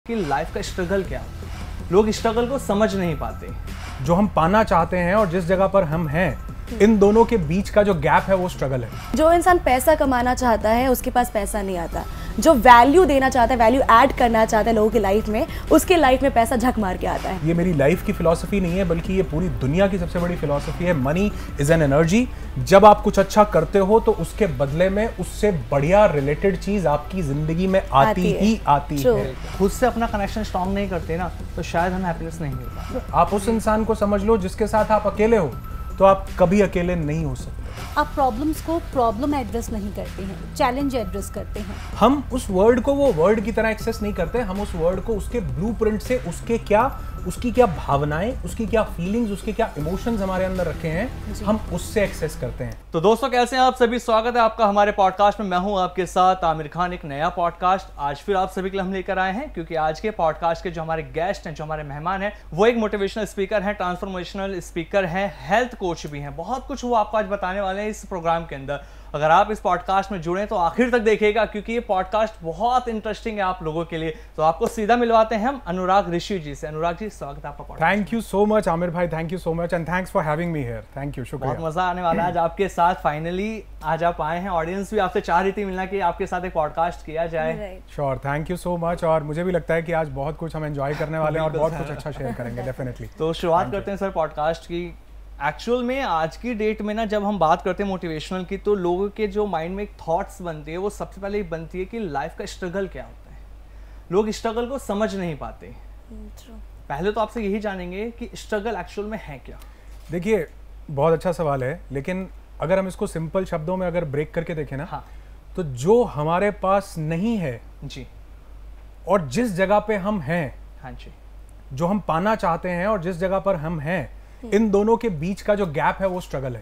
कि लाइफ का स्ट्रगल क्या होता है। लोग स्ट्रगल को समझ नहीं पाते। जो हम पाना चाहते हैं और जिस जगह पर हम हैं, इन दोनों के बीच का जो गैप है वो स्ट्रगल है। जो इंसान पैसा कमाना चाहता है उसके पास पैसा नहीं आता। जो वैल्यू देना चाहता है, वैल्यू ऐड करना चाहता है लोगों की लाइफ में, उसके लाइफ में पैसा झक मार के आता है। ये मेरी लाइफ की फिलॉसफी नहीं है, बल्कि ये पूरी दुनिया की सबसे बड़ी फिलॉसफी है। Money is an energy. जब आप कुछ अच्छा करते हो तो उसके बदले में उससे बढ़िया रिलेटेड चीज आपकी जिंदगी में आती है। खुद से अपना कनेक्शन स्ट्रॉन्ग नहीं करते ना, तो शायद हमें हैप्पीनेस नहीं मिलता। आप उस इंसान को समझ लो जिसके साथ आप अकेले हो, तो आप कभी अकेले नहीं हो सकते। आप प्रॉब्लम्स को प्रॉब्लम एड्रेस नहीं करते हैं, चैलेंज एड्रेस करते हैं। हम उस वर्ड को वो वर्ड की तरह एक्सेस नहीं करते, हम उस वर्ड को उसके ब्लूप्रिंट से उसकी क्या भावनाएं, उसकी क्या फीलिंग्स, उसके क्या इमोशंस हमारे अंदर रखे हैं, हम उससे एक्सेस करते हैं। तो दोस्तों कैसे हैं आप सभी, स्वागत है आपका हमारे पॉडकास्ट में। मैं हूं आपके साथ आमिर खान। एक नया पॉडकास्ट आज फिर आप सभी के लिए हम लेकर आए हैं, क्योंकि आज के पॉडकास्ट के जो हमारे गेस्ट हैं, जो हमारे मेहमान हैं, वो एक मोटिवेशनल स्पीकर हैं, ट्रांसफॉर्मेशनल स्पीकर हैं, हेल्थ कोच भी हैं। बहुत कुछ वो आपको आज बताने वाले हैं इस प्रोग्राम के अंदर। अगर आप इस पॉडकास्ट में जुड़े तो आखिर तक देखिएगा, क्योंकि ये पॉडकास्ट बहुत इंटरेस्टिंग है आप लोगों के लिए। तो आपको सीधा मिलवाते हैं हम अनुराग ऋषि जी से। अनुराग जी, स्वागत है आपका podcast. Thank you so much Aamir भाई, thank you so much and thanks for having me here. Thank you, शुक्रिया। बहुत मजा आने वाला है आज आपके साथ। फाइनली आज आप आए हैं। ऑडियंस भी आपसे चाह रही थी मिलना कि आपके साथ एक पॉडकास्ट किया जाए। Sure, thank you so much. और मुझे भी लगता है कि आज बहुत कुछ हम एंजॉय करने वाले हैं और बहुत कुछ अच्छा शेयर करेंगे डेफिनेटली। तो शुरुआत करते हैं सर पॉडकास्ट की। एक्चुअल में आज की डेट में ना, जब हम बात करते हैं मोटिवेशनल की, तो लोगों के जो माइंड में एक थॉट्स बनती है, वो सबसे पहले एक बनती है कि लाइफ का स्ट्रगल क्या होता है। लोग स्ट्रगल को समझ नहीं पाते। पहले तो आपसे यही जानेंगे कि स्ट्रगल एक्चुअल में है क्या। देखिए, बहुत अच्छा सवाल है, लेकिन अगर हम इसको सिंपल शब्दों में अगर ब्रेक करके देखें ना, हाँ। तो जो हमारे पास नहीं है जी, और जिस जगह पे हम हैं, हाँ जी, जो हम पाना चाहते हैं और जिस जगह पर हम हैं, इन दोनों के बीच का जो गैप है वो स्ट्रगल है।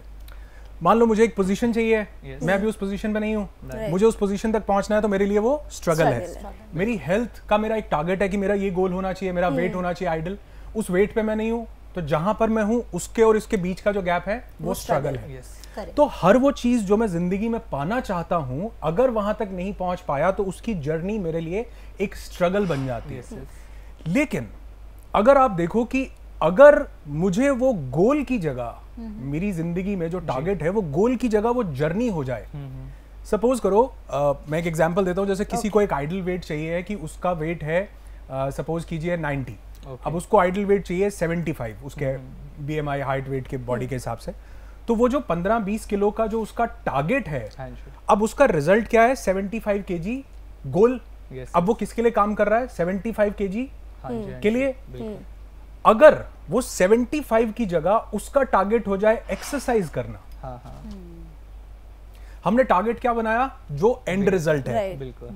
मान लो मुझे एक पोजीशन चाहिए, मैं अभी उस पोजीशन पे नहीं हूँ, मुझे उस पोजीशन तक पहुंचना है, तो मेरे लिए वो स्ट्रगल है। मेरी हेल्थ का मेरा एक टारगेट है कि मेरा ये गोल होना चाहिए, मेरा वेट होना चाहिए आइडल, उस वेट पे मैं नहीं हूँ, तो जहां पर मैं हूँ उसके और इसके बीच का जो गैप है वो स्ट्रगल है। तो हर वो चीज जो मैं जिंदगी में पाना चाहता हूँ, अगर वहां तक नहीं पहुंच पाया तो उसकी जर्नी मेरे लिए एक स्ट्रगल बन जाती है। लेकिन अगर आप देखो कि अगर मुझे वो गोल की जगह, मेरी जिंदगी में जो टारगेट है वो गोल की जगह वो जर्नी हो जाए। सपोज करो, मैं एक एग्जांपल देता हूँ। जैसे किसी को एक आइडल वेट चाहिए है कि उसका वेट है सपोज कीजिए 90, अब उसको आइडल वेट चाहिए 75 उसके BMI हाइट वेट के बॉडी के हिसाब से। तो वो जो 15-20 किलो का जो उसका टारगेट है, अब उसका रिजल्ट क्या है? 75 kg गोल। अब वो किसके लिए काम कर रहा है? 75 kg के लिए। अगर वो 75 की जगह उसका टारगेट हो जाए एक्सरसाइज करना, हमने टारगेट क्या बनाया? जो एंड रिजल्ट है। बिल्कुल।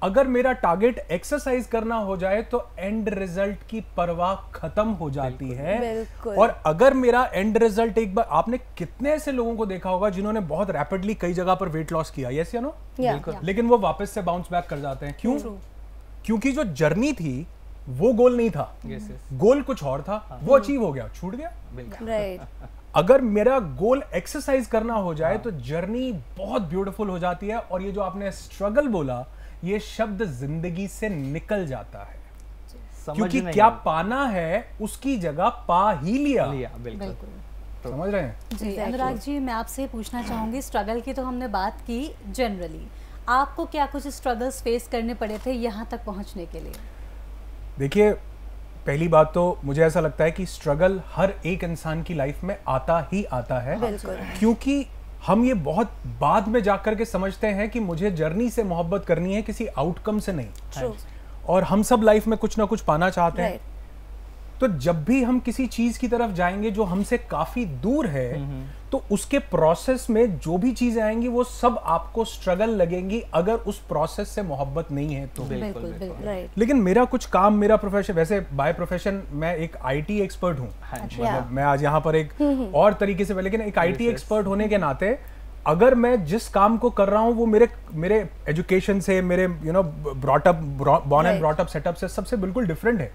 अगर मेरा टारगेट एक्सरसाइज करना हो जाए तो एंड रिजल्ट की परवाह खत्म हो जाती है। और अगर मेरा एंड रिजल्ट, एक बार आपने कितने ऐसे लोगों को देखा होगा जिन्होंने बहुत रैपिडली कई जगह पर वेट लॉस किया, यस या नो? लेकिन वो वापस से बाउंस बैक कर जाते हैं। क्यों? क्योंकि जो जर्नी थी वो गोल नहीं था। गोल कुछ और था, वो अचीव हो गया, छूट गया। अगर मेरा गोल एक्सरसाइज करना हो जाए तो जर्नी बहुत ब्यूटीफुल हो जाती है। और ये जो आपने स्ट्रगल बोला, ये शब्द जिंदगी से निकल जाता है, क्योंकि क्या पाना है उसकी जगह पा ही लिया। बिल्कुल। समझ रहे हैं? जी अनुराग जी, मैं आपसे पूछना चाहूंगी, स्ट्रगल की तो हमने बात की जनरली, आपको क्या कुछ स्ट्रगल्स फेस करने पड़े थे यहाँ तक पहुँचने के लिए? देखिए, पहली बात तो मुझे ऐसा लगता है कि स्ट्रगल हर एक इंसान की लाइफ में आता ही आता है, क्योंकि हम ये बहुत बाद में जाकर के समझते हैं कि मुझे जर्नी से मोहब्बत करनी है, किसी आउटकम से नहीं। और हम सब लाइफ में कुछ ना कुछ पाना चाहते हैं। तो जब भी हम किसी चीज की तरफ जाएंगे जो हमसे काफी दूर है, तो उसके प्रोसेस में जो भी चीजें आएंगी वो सब आपको स्ट्रगल लगेंगी, अगर उस प्रोसेस से मोहब्बत नहीं है तो। बिल्कुल। लेकिन मेरा कुछ काम, मेरा प्रोफेशन, वैसे बाय प्रोफेशन मैं एक IT एक्सपर्ट हूँ। मतलब मैं आज यहाँ पर एक और तरीके से, लेकिन एक IT एक्सपर्ट होने के नाते अगर मैं जिस काम को कर रहा हूं वो मेरे एजुकेशन से, मेरे born and brought up setup से सबसे बिल्कुल डिफरेंट है,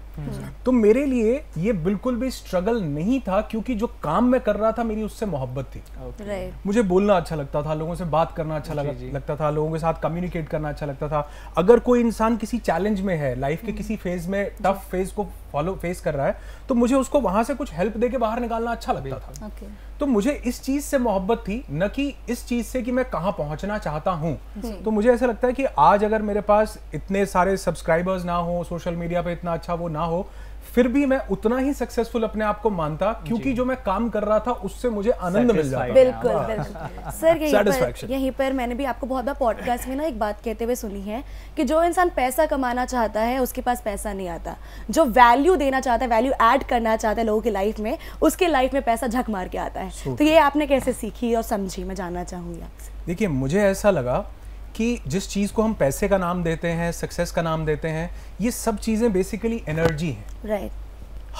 तो मेरे लिए ये बिल्कुल भी स्ट्रगल नहीं था, क्योंकि जो काम मैं कर रहा था मेरी उससे मोहब्बत थी। मुझे बोलना अच्छा लगता था, लोगों से बात करना अच्छा लगता था, लोगों के साथ कम्युनिकेट करना अच्छा लगता था। अगर कोई इंसान किसी चैलेंज में है, लाइफ के किसी फेज में, टफ फेज को फेस कर रहा है, तो मुझे उसको वहां से कुछ हेल्प देके बाहर निकालना अच्छा लगता था। तो मुझे इस चीज से मोहब्बत थी, न कि इस चीज से कि मैं कहां पहुंचना चाहता हूं। तो मुझे ऐसा लगता है कि आज अगर मेरे पास इतने सारे सब्सक्राइबर्स ना हो, सोशल मीडिया पे इतना अच्छा वो ना हो, फिर भी मैं उतना ही सक्सेसफुल अपने आप को मानता, क्योंकि जो मैं काम कर रहा था उससे मुझे आनंद मिल जाता। बिल्कुल बिल्कुल सर, यहीं पर मैंने भी आपको बहुत बार पॉडकास्ट में ना एक बात कहते हुए सुनी है कि जो इंसान पैसा कमाना चाहता है उसके पास पैसा नहीं आता, जो वैल्यू देना चाहता है, वैल्यू ऐड करना चाहता है लोगों की लाइफ में, उसके लाइफ में पैसा झक मार के आता है। तो ये आपने कैसे सीखी और समझी, मैं जानना चाहूंगी आपसे। देखिए, मुझे ऐसा लगा कि जिस चीज़ को हम पैसे का नाम देते हैं, सक्सेस का नाम देते हैं, ये सब चीज़ें बेसिकली एनर्जी हैं। राइट।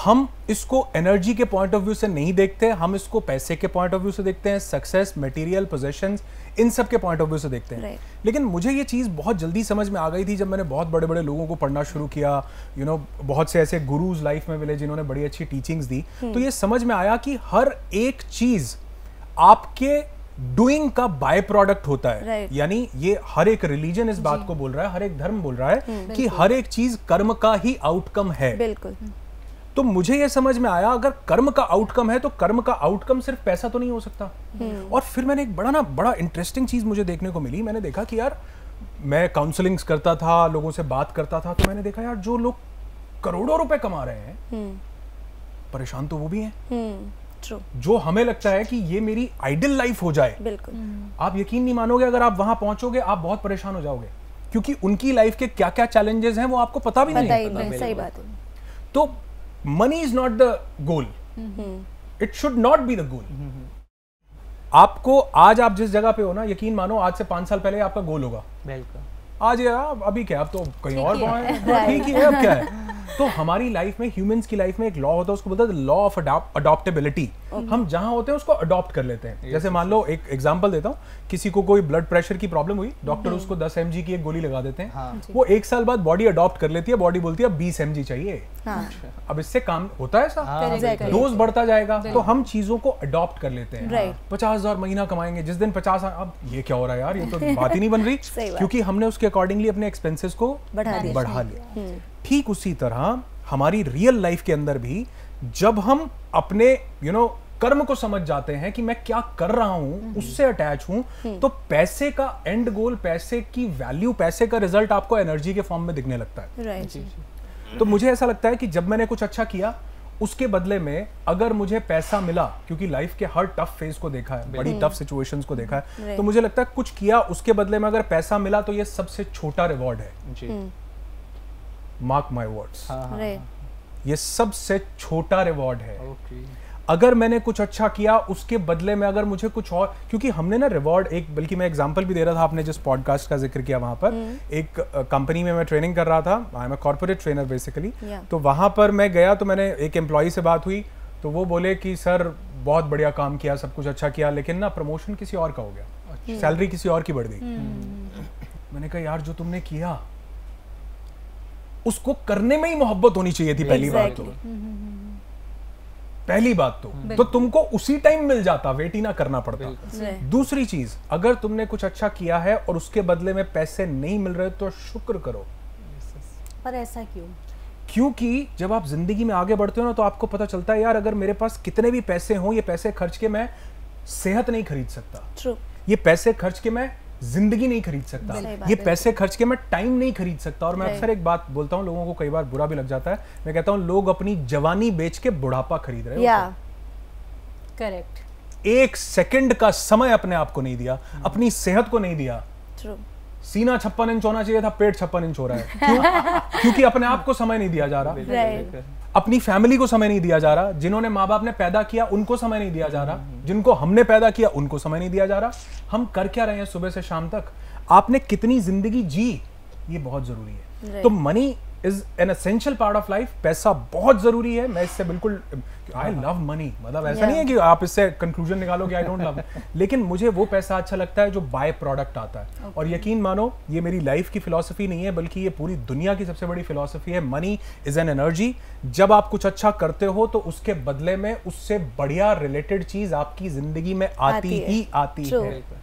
हम इसको एनर्जी के पॉइंट ऑफ व्यू से नहीं देखते, हम इसको पैसे के पॉइंट ऑफ व्यू से देखते हैं, सक्सेस, मटेरियल, पोजेशंस, इन सब के पॉइंट ऑफ व्यू से देखते हैं। लेकिन मुझे ये चीज़ बहुत जल्दी समझ में आ गई थी जब मैंने बहुत बड़े बड़े लोगों को पढ़ना शुरू किया, बहुत से ऐसे गुरुज लाइफ में मिले जिन्होंने बड़ी अच्छी टीचिंग्स दी। तो ये समझ में आया कि हर एक चीज़ आपके डूइंग का बाय प्रोडक्ट होता है। यानी ये हर एक रिलीजन इस बात को बोल रहा है, हर एक धर्म बोल रहा है कि हर एक चीज कर्म का ही आउटकम है। बिल्कुल। तो मुझे ये समझ में आया, अगर कर्म का आउटकम है तो कर्म का आउटकम सिर्फ पैसा तो नहीं हो सकता। और फिर मैंने एक बड़ा इंटरेस्टिंग चीज मुझे देखने को मिली। मैंने देखा कि यार, मैं काउंसलिंग्स करता था, लोगों से बात करता था, तो मैंने देखा यार, जो लोग करोड़ों रुपए कमा रहे हैं, परेशान तो वो भी हैं। जो हमें लगता है कि ये मेरी आइडियल लाइफ हो जाए, बिल्कुल, आप यकीन नहीं मानोगे, अगर आप वहां पहुंचोगे आप बहुत परेशान हो जाओगे, क्योंकि उनकी लाइफ के क्या क्या चैलेंजेस हैं वो आपको पता भी नहीं है। सही बात है। तो money is not the goal, it should not be the goal. आपको आज आप जिस जगह पे हो ना, यकीन मानो आज से 5 साल पहले आपका गोल होगा, आज यार अभी क्या, अब तो कहीं और ठीक ही है, अब क्या है। तो हमारी लाइफ में, ह्यूमंस की लाइफ में एक लॉ होता है, उसको बोलते हैं लॉ ऑफ अडॉप्टेबिलिटी। हम जहां होते हैं उसको अडॉप्ट कर लेते हैं। जैसे मान लो, एक एग्जांपल देता हूं, किसी को कोई ब्लड प्रेशर की प्रॉब्लम हुई, डॉक्टर उसको 10 mg की एक गोली लगा देते हैं। वो 1 साल बाद बॉडी अडॉप्ट कर लेती है, बॉडी बोलती है 20 mg चाहिए। अब इससे काम होता है, ऐसा डोज बढ़ता जाएगा। तो हम चीजों को अडॉप्ट कर लेते हैं। 50,000 महीना कमाएंगे, जिस दिन 50, अब ये क्या हो रहा है यार, ये तो बात ही नहीं बन रही, क्योंकि हमने उसके अकॉर्डिंगली अपने एक्सपेंसेस को बढ़ा लिया। ठीक उसी तरह हमारी रियल लाइफ के अंदर भी, जब हम अपने कर्म को समझ जाते हैं कि मैं क्या कर रहा हूं, उससे अटैच हूं, तो पैसे का एंड गोल, पैसे की वैल्यू, पैसे का रिजल्ट आपको एनर्जी के फॉर्म में दिखने लगता है। तो मुझे ऐसा लगता है कि जब मैंने कुछ अच्छा किया, उसके बदले में अगर मुझे पैसा मिला, क्योंकि लाइफ के हर टफ फेज को देखा है, बड़ी टफ सिचुएशंस को देखा है, तो मुझे लगता है कुछ किया, उसके बदले में अगर पैसा मिला तो ये सबसे छोटा रिवॉर्ड है। मार्क माय वर्ड्स, ये सबसे छोटा रिवॉर्ड है। अगर मैंने कुछ अच्छा किया, उसके बदले में अगर मुझे कुछ और, क्योंकि हमने ना रिवॉर्ड, एक बल्कि मैं एग्जांपल भी दे रहा था, आपने जिस पॉडकास्ट का जिक्र किया, वहां पर एक कंपनी में मैं ट्रेनिंग कर रहा था, I am a corporate trainer basically. तो वहां पर मैं गया, तो मैंने एक एम्प्लॉय से बात हुई, तो वो बोले कि सर बहुत बढ़िया काम किया, सब कुछ अच्छा किया, लेकिन ना प्रमोशन किसी और का हो गया, सैलरी किसी और की बढ़ गई। मैंने कहा यार, जो तुमने किया उसको करने में ही मोहब्बत होनी चाहिए थी। पहली बात तो तुमको उसी टाइम मिल जाता, वेट ही ना करना पड़ता। दूसरी चीज, अगर तुमने कुछ अच्छा किया है और उसके बदले में पैसे नहीं मिल रहे तो शुक्र करो। पर ऐसा क्यों? क्योंकि जब आप जिंदगी में आगे बढ़ते हो ना, तो आपको पता चलता है यार, अगर मेरे पास कितने भी पैसे हों, ये पैसे खर्च के मैं सेहत नहीं खरीद सकता, ये पैसे खर्च के मैं जिंदगी नहीं खरीद सकता, ये पैसे खर्च के मैं टाइम नहीं खरीद सकता। और मैं अक्सर एक बात बोलता हूँ, लोगों को कई बार बुरा भी लग जाता है, मैं कहता हूँ लोग अपनी जवानी बेच के बुढ़ापा खरीद रहे हैं। करेक्ट। 1 सेकंड का समय अपने आप को नहीं दिया, अपनी सेहत को नहीं दिया। सीना 56 इंच होना चाहिए था, पेट 56 इंच हो रहा है। क्यों? क्योंकि अपने आप को समय नहीं दिया जा रहा, अपनी फैमिली को समय नहीं दिया जा रहा, जिन्होंने माँ बाप ने पैदा किया उनको समय नहीं दिया जा रहा, जिनको हमने पैदा किया उनको समय नहीं दिया जा रहा। हम कर क्या रहे हैं सुबह से शाम तक? आपने कितनी जिंदगी जी, ये बहुत जरूरी है। तो money is an essential part of life. पैसा बहुत जरूरी है, मैं इससे बिल्कुल, आई लव मनी, मतलब ऐसा नहीं है कि आप इससे कंक्लूजन निकालो कि आई डोंट लव, लेकिन मुझे वो पैसा अच्छा लगता है जो बाय प्रोडक्ट आता है। और यकीन मानो ये मेरी लाइफ की फिलॉसफी नहीं है, बल्कि ये पूरी दुनिया की सबसे बड़ी फिलॉसफी है। Money is an energy. जब आप कुछ अच्छा करते हो तो उसके बदले में उससे बढ़िया रिलेटेड चीज आपकी जिंदगी में आती है।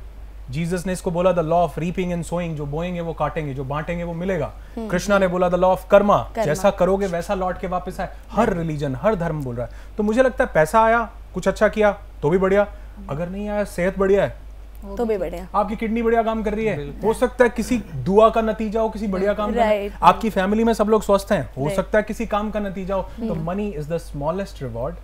जीसस ने इसको बोला the law of reaping and sowing, जो बोएंगे वो काटेंगे, जो बांटेंगे वो मिलेगा। कृष्णा ने बोला द लॉ ऑफ कर्मा, जैसा करोगे वैसा लौट के वापस आए। हर रिलीजन, हर धर्म बोल रहा है। तो मुझे लगता है पैसा आया, कुछ अच्छा किया तो भी बढ़िया, अगर नहीं आया, सेहत बढ़िया है तो भी बढ़िया, आपकी किडनी बढ़िया काम कर रही है, हो सकता है किसी दुआ का नतीजा हो, किसी बढ़िया काम का, आपकी फैमिली में सब लोग स्वस्थ हैं, हो सकता है किसी काम का नतीजा हो। तो money is the smallest reward.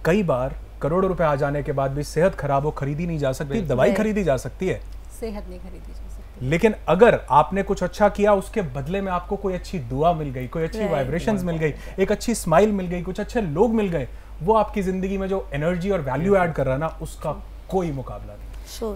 कई बार करोड़ों रुपए आ जाने के बाद भी सेहत खराब हो, खरीदी नहीं जा सकती, दवाई खरीदी जा सकती है, सेहत नहीं खरीदी जा सकती। लेकिन अगर आपने कुछ अच्छा किया, उसके बदले में आपको कोई अच्छी दुआ मिल गई, कोई अच्छी वाइब्रेशंस मिल गई, एक अच्छी स्माइल मिल गई, कुछ अच्छे लोग मिल गए, वो आपकी जिंदगी में जो एनर्जी और वैल्यू ऐड कर रहा है ना, उसका कोई मुकाबला नहीं।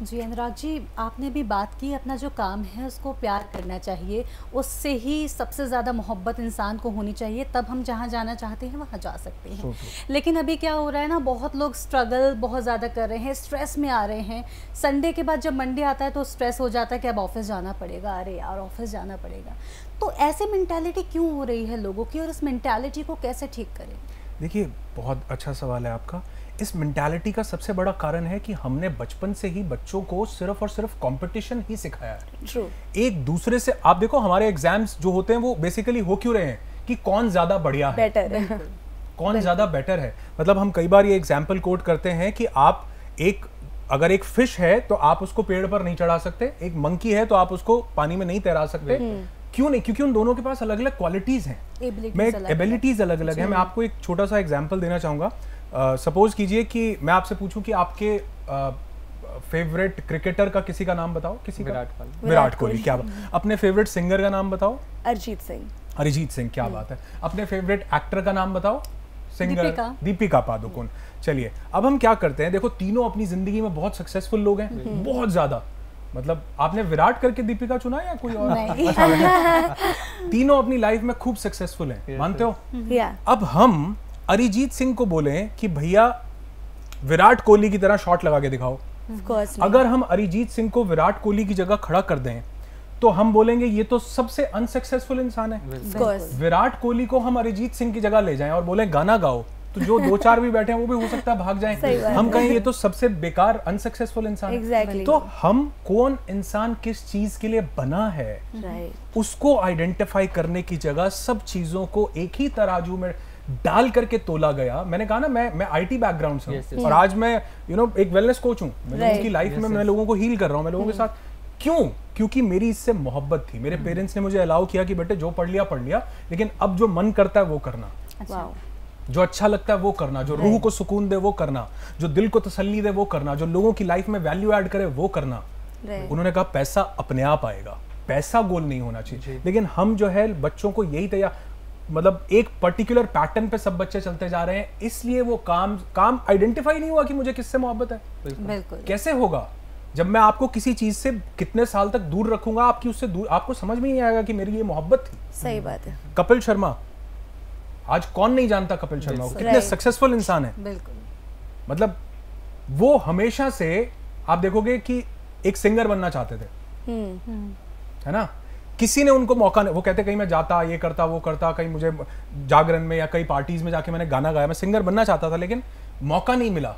जी अनुराग जी, आपने भी बात की अपना जो काम है उसको प्यार करना चाहिए, उससे ही सबसे ज़्यादा मोहब्बत इंसान को होनी चाहिए, तब हम जहाँ जाना चाहते हैं वहाँ जा सकते हैं। लेकिन अभी क्या हो रहा है ना, बहुत लोग स्ट्रगल बहुत ज़्यादा कर रहे हैं, स्ट्रेस में आ रहे हैं। संडे के बाद जब मंडे आता है तो स्ट्रेस हो जाता है कि अब ऑफिस जाना पड़ेगा, अरे यार ऑफिस जाना पड़ेगा। तो ऐसे मेंटालिटी क्यों हो रही है लोगों की, और इस मेंटालिटी को कैसे ठीक करें? देखिए, बहुत अच्छा सवाल है आपका। इस मेंटालिटी का सबसे बड़ा कारण है कि हमने बचपन से ही बच्चों को सिर्फ और सिर्फ कंपटीशन ही सिखाया है। True. एक दूसरे से, आप देखो हमारे एग्जाम्स जो होते हैं वो बेसिकली हो क्यों रहे हैं कि कौन ज्यादा बढ़िया है, बेटर है, कौन ज्यादा बेटर है। मतलब हम कई बार ये एग्जाम्पल कोट करते हैं कि आप अगर एक फिश है तो आप उसको पेड़ पर नहीं चढ़ा सकते, एक मंकी है तो आप उसको पानी में नहीं तैरा सकते। क्यों नहीं? क्योंकि उन दोनों के पास अलग अलग क्वालिटीज हैं, एबिलिटीज अलग अलग है। मैं आपको एक छोटा सा एग्जाम्पल देना चाहूंगा। सपोज कीजिए कि मैं आपसे पूछूं कि आपके फेवरेट क्रिकेटर का किसी का नाम बताओ, किसी का? विराट कोहली। क्या बात। अपने फेवरेट सिंगर का नाम बताओ? अरिजीत सिंह। क्या बात है। अपने फेवरेट एक्टर का नाम बताओ? सिंगर दीपिका पादुकोण। चलिए, अब हम क्या करते हैं, देखो तीनों अपनी जिंदगी में बहुत सक्सेसफुल लोग हैं, बहुत ज्यादा। मतलब आपने विराट करके दीपिका चुना या कोई और? तीनों अपनी लाइफ में खूब सक्सेसफुल हैं, मानते हो? अब हम अरिजीत सिंह को बोले कि भैया विराट कोहली की तरह शॉट लगा के दिखाओ, अगर हम अरिजीत सिंह को विराट कोहली की जगह खड़ा कर दें तो हम बोलेंगे ये तो सबसे अनसक्सेसफुल इंसान है। विराट कोहली को हम अरिजीत सिंह की जगह ले जाएं और बोले गाना गाओ, तो जो दो चार भी बैठे हैं वो भी हो सकता है भाग जाएं। हम कहें ये तो सबसे बेकार अनसक्सेसफुल इंसान है। तो हम कौन इंसान किस चीज के लिए बना है, उसको आइडेंटिफाई करने की जगह सब चीजों को एक ही तराजू में डाल करके तोला गया। मैंने कहा ना, मैं आईटी बैकग्राउंड से हूं और आज मैं एक वेलनेस कोच हूं। मैं लोगों की लाइफ में मैं लोगों को हील कर रहा हूं, मैं लोगों के साथ। क्यों? क्योंकि मेरी इससे मोहब्बत थी। मेरे पेरेंट्स ने मुझे अलाउ किया कि बेटे जो पढ़ लिया, लेकिन अब जो मन करता है वो करना, जो अच्छा लगता है वो करना, जो रूह को सुकून दे वो करना, जो दिल को तसल्ली दे वो करना, जो लोगों की लाइफ में वैल्यू ऐड करे वो करना। उन्होंने कहा पैसा अपने आप आएगा, पैसा गोल नहीं होना चाहिए। लेकिन हम जो है बच्चों को यही तैयार, मतलब एक पर्टिकुलर पैटर्न पे सब बच्चे चलते जा रहे हैं, इसलिए वो काम आइडेंटिफाई नहीं हुआ कि मुझे किससे मोहब्बत है। बिल्कुल। कैसे होगा जब मैं आपको किसी चीज से कितने साल तक दूर रखूंगा, आपकी उससे दूर, आपको समझ में नहीं आएगा कि मेरी ये मोहब्बत थी। सही बात है। कपिल शर्मा, आज कौन नहीं जानता कपिल शर्मा को, कितने सक्सेसफुल इंसान है। बिल्कुल। मतलब वो हमेशा से आप देखोगे कि एक सिंगर बनना चाहते थे, है ना। किसी ने उनको मौका नहीं, वो कहते कहीं मैं जाता, ये करता वो करता, कहीं मुझे जागरण में या कई पार्टीज में जाके मैंने गाना गाया, मैं सिंगर बनना चाहता था लेकिन मौका नहीं मिला।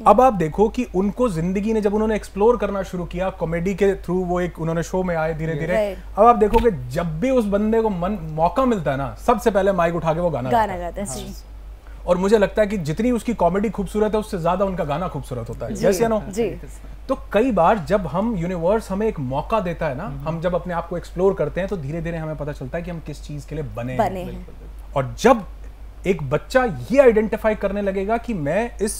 अब आप देखो कि उनको जिंदगी ने, जब उन्होंने एक्सप्लोर करना शुरू किया कॉमेडी के थ्रू, वो एक उन्होंने शो में आए धीरे धीरे। अब आप देखोगे जब भी उस बंदे को मौका मिलता है ना, सबसे पहले माइक उठा के वो गाना गाता है। और मुझे लगता है कि जितनी उसकी कॉमेडी खूबसूरत है उससे ज्यादा उनका गाना खूबसूरत होता है। यस या नो? तो कई बार जब हम यूनिवर्स हमें एक मौका देता है ना, हम जब अपने आप को एक्सप्लोर करते हैं तो धीरे धीरे हमें पता चलता है कि हम किस चीज के लिए बने हैं। और जब एक बच्चा ये आइडेंटिफाई करने लगेगा कि मैं इस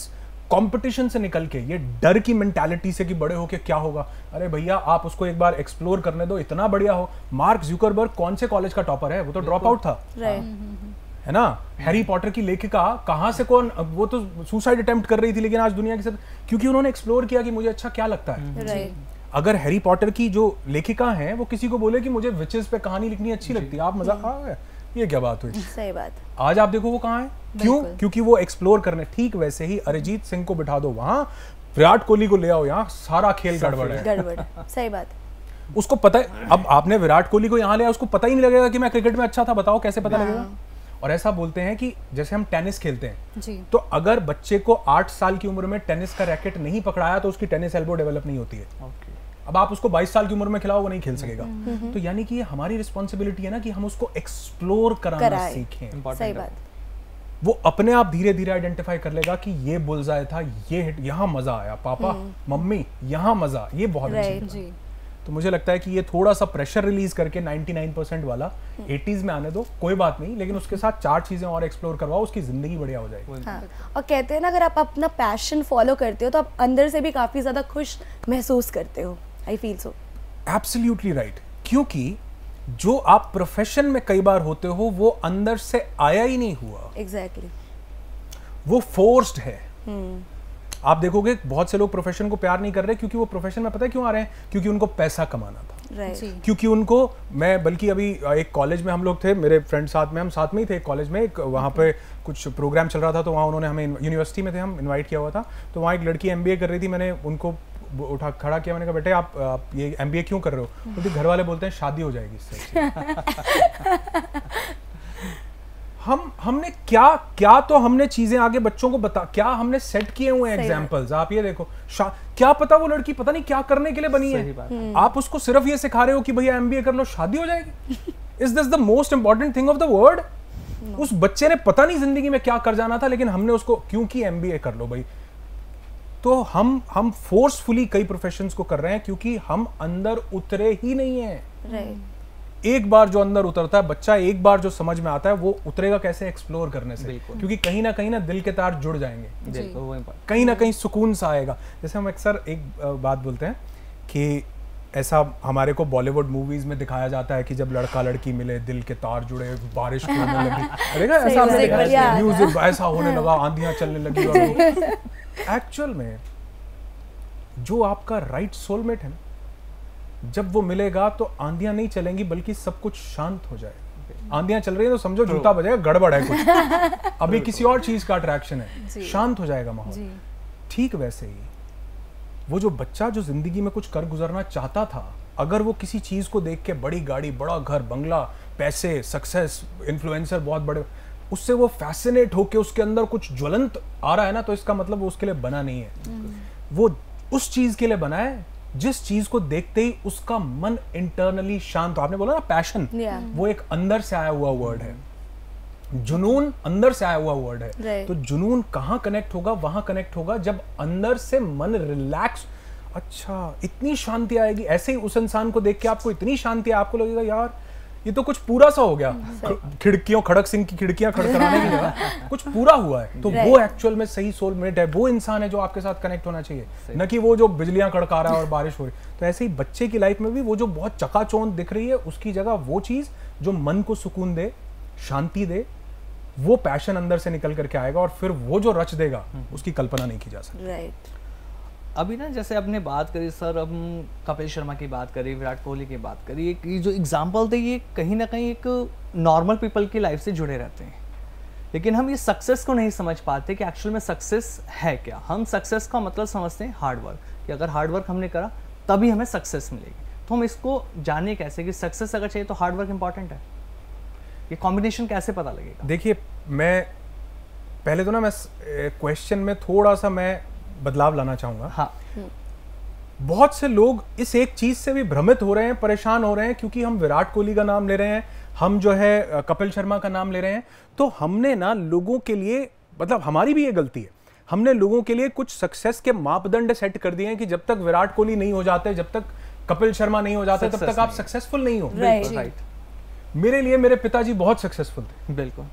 कंपटीशन से निकल के, ये डर की मेंटालिटी से कि बड़े होके क्या होगा, अरे भैया आप उसको एक बार एक्सप्लोर करने दो, इतना बढ़िया हो। मार्क जुकरबर्ग कौन से कॉलेज का टॉपर है? वो तो ड्रॉप आउट था, है ना। हैरी पॉटर की लेखिका कहां से, कौन, वो तो सुसाइड अटेम्प्ट कर रही थी, लेकिन आज दुनिया के साथ, क्योंकि उन्होंने एक्सप्लोर किया कि मुझे अच्छा क्या लगता है। अगर हैरी पॉटर की जो लेखिका हैं वो किसी को बोले कि मुझे विचेस पे कहानी लिखनी अच्छी लगती है, आप मजा ये क्या बात हुई? सही बात। आज आप देखो वो कहाँ है, क्यों? क्योंकि वो एक्सप्लोर करने। ठीक वैसे ही अरिजीत सिंह को बिठा दो वहां, विराट कोहली को ले आओ यहाँ, सारा खेल गड़बड़ है। सही बात। उसको पता है, अब आपने विराट कोहली को यहाँ लिया, उसको पता ही नहीं लगेगा कि मैं क्रिकेट में अच्छा था, बताओ कैसे पता लगेगा? और ऐसा बोलते हैं कि जैसे हम टेनिस खेलते हैं जी। तो अगर बच्चे को 8 साल की उम्र में टेनिस का रैकेट नहीं पकड़ाया तो उसकी टेनिस एल्बो डेवलप नहीं होती है। अब आप उसको 22 साल की उम्र में खिलाओ, वो नहीं खेल सकेगा। तो यानी कि ये हमारी रिस्पॉन्सिबिलिटी है ना कि हम उसको एक्सप्लोर कराना सीखें। सही बात। वो अपने आप धीरे धीरे आइडेंटिफाई कर लेगा कि ये बुलजाए था, ये हिट, यहाँ मजा आया, पापा मम्मी यहाँ मजा, ये बहुत अच्छी है। तो मुझे लगता है कि ये थोड़ा सा प्रेशर रिलीज करके 99% वाला 80s में आने दो, कोई बात नहीं, लेकिन उसके साथ 4 चीजें और एक्सप्लोर करवाओ, उसकी जिंदगी बढ़िया हो जाएगी। हाँ। और कहते हैं ना, अगर आप अपना पैशन फॉलो करते हो तो आप अंदर से भी काफी ज्यादा खुश महसूस करते हो। I feel so. Absolutely right, क्योंकि जो आप प्रोफेशन में कई बार होते हो वो अंदर से आया ही नहीं हुआ। एग्जैक्टली। वो फोर्स्ड है। आप देखोगे बहुत से लोग प्रोफेशन को प्यार नहीं कर रहे, क्योंकि वो प्रोफेशन में पता है क्यों आ रहे हैं? क्योंकि उनको पैसा कमाना था। क्योंकि उनको, मैं बल्कि अभी एक कॉलेज में हम लोग थे, मेरे फ्रेंड साथ में, हम साथ में ही थे एक कॉलेज में, एक वहाँ पे कुछ प्रोग्राम चल रहा था, तो वहाँ उन्होंने हमें, यूनिवर्सिटी में थे हम, इन्वाइट किया हुआ था, तो वहाँ एक लड़की MBA कर रही थी। मैंने उनको उठा खड़ा किया, मैंने कहा बेटे आप ये MBA क्यों कर रहे हो? क्योंकि घर वाले बोलते हैं शादी हो जाएगी इससे। हमने क्या तो हमने चीजें आगे बच्चों को बता, क्या हमने सेट किए हुए एग्जांपल्स। आप ये देखो, क्या पता वो लड़की पता नहीं क्या करने के लिए बनी है, आप उसको सिर्फ ये सिखा रहे हो कि भैया MBA कर लो, शादी हो जाएगी। Is this the most important thing of the world? उस बच्चे ने पता नहीं जिंदगी में क्या कर जाना था, लेकिन हमने उसको क्योंकि MBA कर लो भाई। तो हम फोर्सफुली कई प्रोफेशंस को कर रहे हैं क्योंकि हम अंदर उतरे ही नहीं है। एक बार जो अंदर उतरता है बच्चा, एक बार जो समझ में आता है, वो उतरेगा कैसे? एक्सप्लोर करने से। क्योंकि कहीं ना दिल के तार जुड़ जाएंगे, कहीं ना कहीं सुकून सा आएगा। जैसे हम अक्सर एक बात बोलते हैं कि ऐसा हमारे को बॉलीवुड मूवीज में दिखाया जाता है कि जब लड़का लड़की मिले, दिल के तार जुड़े, बारिश होने लगी, ऐसा म्यूजिक ऐसा होने लगा, आंधियां चलने लगी। एक्चुअल में जो आपका राइट सोलमेट है ना, जब वो मिलेगा तो आंधियां नहीं चलेंगी, बल्कि सब कुछ शांत हो जाएगा। आंधियां चल रही है तो समझो जूता बजेगा, गड़बड़ है कुछ, अभी किसी और चीज का अट्रैक्शन है, शांत हो जाएगा माहौल। ठीक वैसे ही वो जो बच्चा जो जिंदगी में कुछ कर गुजरना चाहता था, अगर वो किसी चीज को देख के, बड़ी गाड़ी, बड़ा घर, बंगला, पैसे, सक्सेस, इन्फ्लुएंसर बहुत बड़े, उससे वो फैसिनेट होके उसके अंदर कुछ ज्वलंत आ रहा है ना, तो इसका मतलब वो उसके लिए बना नहीं है। वो उस चीज के लिए बना है जिस चीज को देखते ही उसका मन इंटरनली शांत हो। आपने बोला ना पैशन, वो एक अंदर से आया हुआ वर्ड है। जुनून अंदर से आया हुआ वर्ड है। तो जुनून कहाँ कनेक्ट होगा? वहां कनेक्ट होगा जब अंदर से मन रिलैक्स। अच्छा, इतनी शांति आएगी ऐसे ही उस इंसान को देख के, आपको इतनी शांति है, आपको लगेगा यार ये तो कुछ पूरा सा हो गया। खिड़कियों, खड़क सिंह की खिड़कियां खड़खड़ाने की जगह कुछ पूरा हुआ है। तो वो एक्चुअल में सही सोलमेट है, वो इंसान है जो आपके साथ कनेक्ट होना चाहिए, न कि वो जो बिजलियां कड़का रहा है और बारिश हो रही। तो ऐसे ही बच्चे की लाइफ में भी वो जो बहुत चकाचौंध दिख रही है, उसकी जगह वो चीज जो मन को सुकून दे, शांति दे, वो पैशन अंदर से निकल करके आएगा, और फिर वो जो रच देगा उसकी कल्पना नहीं की जा सकती। अभी ना जैसे आपने बात करी सर, हम कपिल शर्मा की बात करी, विराट कोहली की बात करी, ये जो एग्जाम्पल थे ये कहीं ना कहीं एक नॉर्मल पीपल की लाइफ से जुड़े रहते हैं, लेकिन हम ये सक्सेस को नहीं समझ पाते कि एक्चुअल में सक्सेस है क्या। हम सक्सेस का मतलब समझते हैं हार्ड वर्क, कि अगर हार्ड वर्क हमने करा तभी हमें सक्सेस मिलेगी। तो हम इसको जाने कैसे कि सक्सेस अगर चाहिए तो हार्ड वर्क इंपॉर्टेंट है, ये कॉम्बिनेशन कैसे पता लगेगा? देखिए, मैं पहले तो ना मैं क्वेश्चन में थोड़ा सा मैं बदलाव लाना चाहूंगा। हाँ। बहुत से लोग इस एक चीज से भी भ्रमित हो रहे हैं, परेशान हो रहे हैं, क्योंकि हम विराट कोहली का नाम ले रहे हैं, हम जो है कपिल शर्मा का नाम ले रहे हैं, तो हमने ना लोगों के लिए, मतलब हमारी भी ये गलती है, हमने लोगों के लिए कुछ सक्सेस के मापदंड सेट कर दिए हैं कि जब तक विराट कोहली नहीं हो जाते, जब तक कपिल शर्मा नहीं हो जाते, तब तक आप सक्सेसफुल नहीं हो। राइट। मेरे लिए मेरे पिताजी बहुत सक्सेसफुल थे। बिल्कुल।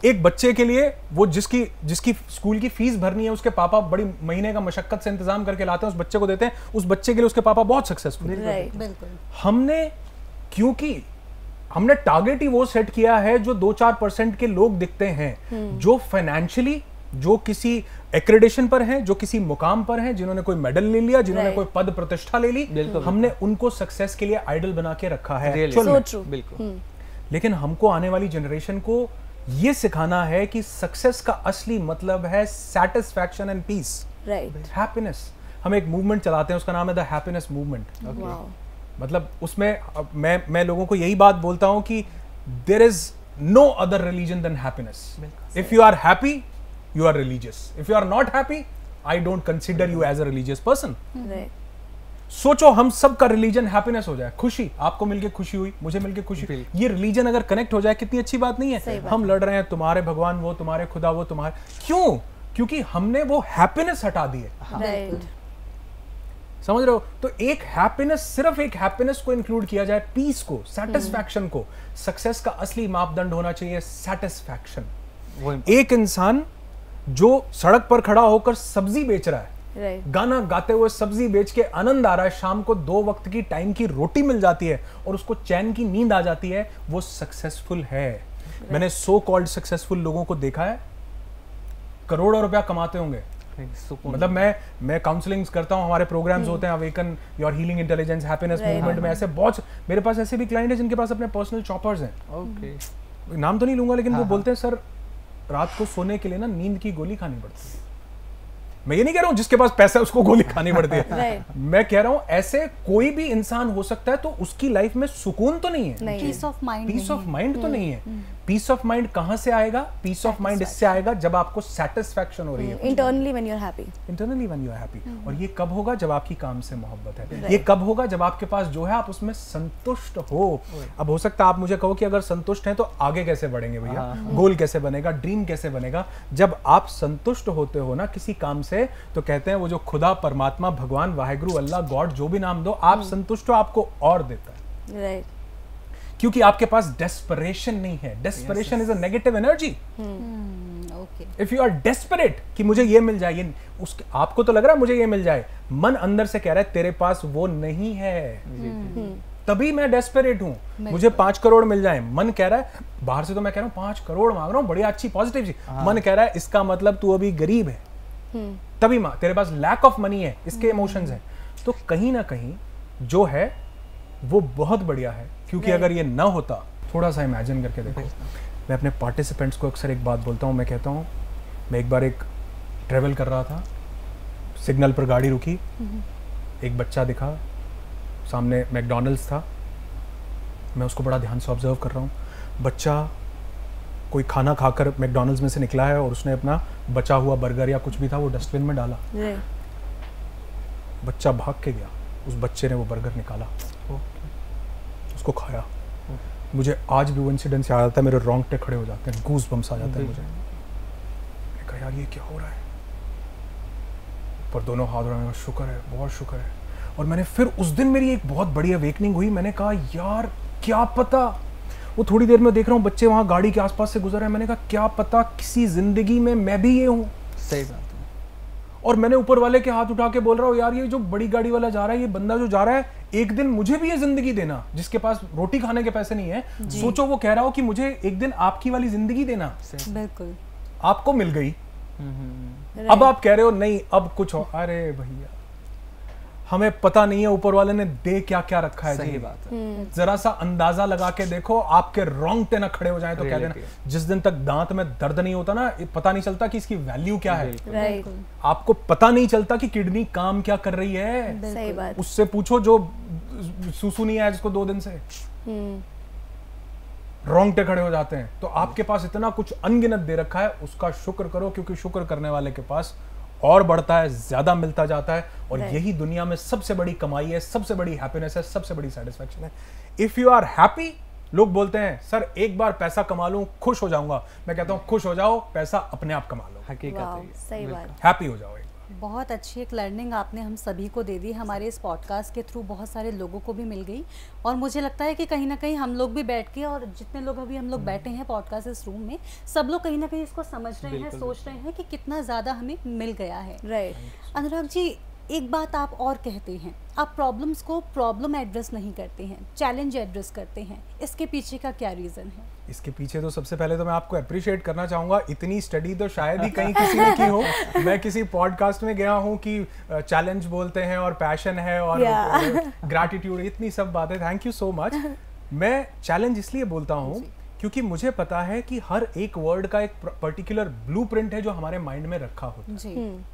एक बच्चे के लिए वो जिसकी स्कूल की फीस भरनी है, उसके पापा बड़ी महीने का मशक्कत से इंतजाम करके लाते हैं, उस बच्चे को देते हैं, उस बच्चे के लिए उसके पापा बहुत सक्सेसफुल हैं। हमने, क्योंकि हमने टारगेट ही वो सेट किया है जो 2-4% के लोग दिखते हैं, जो फाइनेंशियली, जो किसी एक्रेडिशन पर हैं, जो किसी मुकाम पर हैं, जिन्होंने कोई मेडल ले लिया, जिन्होंने कोई पद प्रतिष्ठा ले ली, हमने उनको सक्सेस के लिए आइडल बना के रखा है। बिल्कुल। लेकिन हमको आने वाली जनरेशन को ये सिखाना है कि सक्सेस का असली मतलब है satisfaction and peace, right, happiness. हम एक मूवमेंट चलाते हैं, उसका नाम है द हैप्पीनेस मूवमेंट। मतलब उसमें मैं लोगों को यही बात बोलता हूं कि there is no other religion then happiness. If you are happy you are religious, if you are not happy I don't consider you as a religious person. सोचो हम सब का रिलीजन हैप्पीनेस हो जाए, खुशी, आपको मिलके खुशी हुई, मुझे मिलके खुशी, ये रिलीजन अगर कनेक्ट हो जाए कितनी अच्छी बात नहीं है। हम लड़ रहे हैं, तुम्हारे भगवान वो, तुम्हारे खुदा वो, तुम्हारे, क्यों? क्योंकि हमने वो हैप्पीनेस हटा दी है। समझ रहे हो? तो एक हैप्पीनेस, सिर्फ एक हैप्पीनेस को इंक्लूड किया जाए, पीस को, सेटिस्फैक्शन को। सक्सेस का असली मापदंड होना चाहिए सेटिस्फैक्शन। एक इंसान जो सड़क पर खड़ा होकर सब्जी बेच रहा है, गाना गाते हुए सब्जी बेच के आनंद आ रहा है, शाम को 2 वक्त की टाइम की रोटी मिल जाती है और उसको चैन की नींद आ जाती है, वो सक्सेसफुल है। मैंने सो कॉल्ड सक्सेसफुल लोगों को देखा है, करोड़ों रुपया कमाते होंगे। मतलब मैं काउंसलिंग करता हूं, हमारे प्रोग्राम्स होते हैं, awaken your healing intelligence, happiness movement में। ऐसे बहुत, मेरे पास ऐसे भी क्लाइंट हैं जिनके पास अपने पर्सनल चॉपर्स हैं। नाम तो नहीं लूंगा, लेकिन वो बोलते हैं सर रात को सोने के लिए ना नींद की गोली खानी पड़ती है। मैं ये नहीं कह रहा हूं जिसके पास पैसा है उसको गोली खानी पड़ती है। मैं कह रहा हूं ऐसे कोई भी इंसान हो सकता है, तो उसकी लाइफ में सुकून तो नहीं है, peace of mind, peace of mind तो नहीं है। पीस ऑफ माइंड कहां से आएगा? पीस ऑफ माइंड इससे आएगा जब आपको सेटिस्फैक्शन हो रही है, internally when you are happy, internally when you are happy. और ये कब होगा? जब आपकी काम से मोहब्बत है। ये कब होगा? जब आपके पास जो है आप उसमें संतुष्ट हो। अब हो सकता है आप मुझे कहो कि अगर संतुष्ट हैं तो आगे कैसे बढ़ेंगे भैया, गोल कैसे बनेगा, ड्रीम कैसे बनेगा? जब आप संतुष्ट होते हो ना किसी काम से, तो कहते हैं वो जो खुदा, परमात्मा, भगवान, वाहेगुरु, अल्लाह, गॉड, जो भी नाम दो, आप संतुष्ट हो, आपको और देता है। राइट, क्योंकि आपके पास डेस्परेशन नहीं है। Desperation is a negative energy. If you are desperate कि मुझे ये मिल जाए, ये उसके, आपको तो लग रहा है मुझे ये मिल जाए, मन अंदर से कह रहा है तेरे पास वो नहीं है, तभी मैं डेस्परेट हूं, मुझे 5 करोड़ मिल जाए। मन कह रहा है, बाहर से तो मैं कह रहा हूं 5 करोड़ मांग रहा हूं, बढ़िया अच्छी पॉजिटिव चीज। मन कह रहा है इसका मतलब तू अभी गरीब है, तभी तेरे पास लैक ऑफ मनी है, इसके इमोशंस हैं। तो कहीं ना कहीं जो है वो बहुत बढ़िया है, क्योंकि अगर ये ना होता, थोड़ा सा इमेजिन करके देखो। मैं अपने पार्टिसिपेंट्स को अक्सर एक बात बोलता हूँ, मैं कहता हूँ, मैं एक बार एक ट्रेवल कर रहा था, सिग्नल पर गाड़ी रुकी, एक बच्चा दिखा, सामने मैकडॉनल्ड्स था, मैं उसको बड़ा ध्यान से ऑब्जर्व कर रहा हूँ। बच्चा कोई खाना खाकर मैकडॉनल्ड्स में से निकला है और उसने अपना बचा हुआ बर्गर या कुछ भी था वो डस्टबिन में डाला। बच्चा भाग के गया, उस बच्चे ने वो बर्गर निकाला, उसको खाया। मुझे आज भी वो इंसिडेंट याद आता है, मेरे रोंगटे खड़े हो जाते हैं, गूज़ बम्स आ जाते हैं मुझे। मैंने कहा यार ये क्या हो रहा है, पर दोनों हाथ उठाने, शुक्र है, बहुत शुक्र है। और मैंने फिर उस दिन मेरी एक बहुत बड़ी अवेकनिंग हुई। मैंने कहा यार क्या पता, वो थोड़ी देर में देख रहा हूँ बच्चे वहाँ गाड़ी के आसपास से गुजर रहे हैं, मैंने कहा क्या पता किसी जिंदगी में मैं भी ये हूँ। सही बात है। और मैंने ऊपर वाले के हाथ उठा के बोल रहा हूँ यार ये जो बड़ी गाड़ी वाला जा रहा है, ये बंदा जो जा रहा है, एक दिन मुझे भी ये जिंदगी देना, जिसके पास रोटी खाने के पैसे नहीं है। सोचो वो कह रहा हो कि मुझे एक दिन आपकी वाली जिंदगी देना। बिल्कुल, आपको मिल गई, अब आप कह रहे हो नहीं अब कुछ हो। अरे भैया हमें पता नहीं है ऊपर वाले ने दे क्या क्या रखा है। सही बात है। जरा सा अंदाजा लगा के देखो, आपके रोंगटे ना खड़े हो जाए तो कह देना, जिस दिन तक दांत में दर्द नहीं होता ना, पता नहीं चलता कि इसकी वैल्यू क्या है। आपको पता नहीं चलता कि किडनी काम क्या कर रही है। सही बात। उससे पूछो जो सूसू नहीं आया जिसको 2 दिन से, रोंगटे खड़े हो जाते हैं। तो आपके पास इतना कुछ अनगिनत दे रखा है, उसका शुक्र करो, क्योंकि शुक्र करने वाले के पास और बढ़ता है, ज्यादा मिलता जाता है। और यही दुनिया में सबसे बड़ी कमाई है, सबसे बड़ी हैप्पीनेस है, सबसे बड़ी सैटिस्फैक्शन है। इफ यू आर हैप्पी, लोग बोलते हैं सर एक बार पैसा कमा लूं खुश हो जाऊंगा। मैं कहता हूं खुश हो जाओ, पैसा अपने आप कमा लो। हकीकत है, सही बात। हैप्पी हो जाओ। बहुत अच्छी एक लर्निंग आपने हम सभी को दे दी, हमारे इस पॉडकास्ट के थ्रू बहुत सारे लोगों को भी मिल गई। और मुझे लगता है कि कहीं ना कहीं हम लोग भी बैठ के, और जितने लोग अभी हम लोग बैठे हैं पॉडकास्ट इस रूम में, सब लोग कहीं ना कहीं इसको समझ रहे हैं, सोच रहे हैं कि कितना ज़्यादा हमें मिल गया है। राइट। अनुराग जी, एक बात आप और कहते हैं, आप प्रॉब्लम्स को प्रॉब्लम एड्रेस नहीं करते हैं, चैलेंज एड्रेस करते हैं। इसके पीछे का क्या रीज़न है? इसके पीछे तो सबसे पहले तो मैं आपको अप्रिशिएट करना चाहूँगा, इतनी स्टडी तो शायद ही कहीं किसी ने की हो। मैं किसी पॉडकास्ट में गया हूँ कि चैलेंज बोलते हैं और पैशन है और ग्रैटिट्यूड, इतनी सब बातें। Thank you so much. मैं चैलेंज इसलिए बोलता हूँ क्योंकि मुझे पता है कि हर एक वर्ड का एक पर्टिकुलर ब्लूप्रिंट है जो हमारे माइंड में रखा होता है। जी।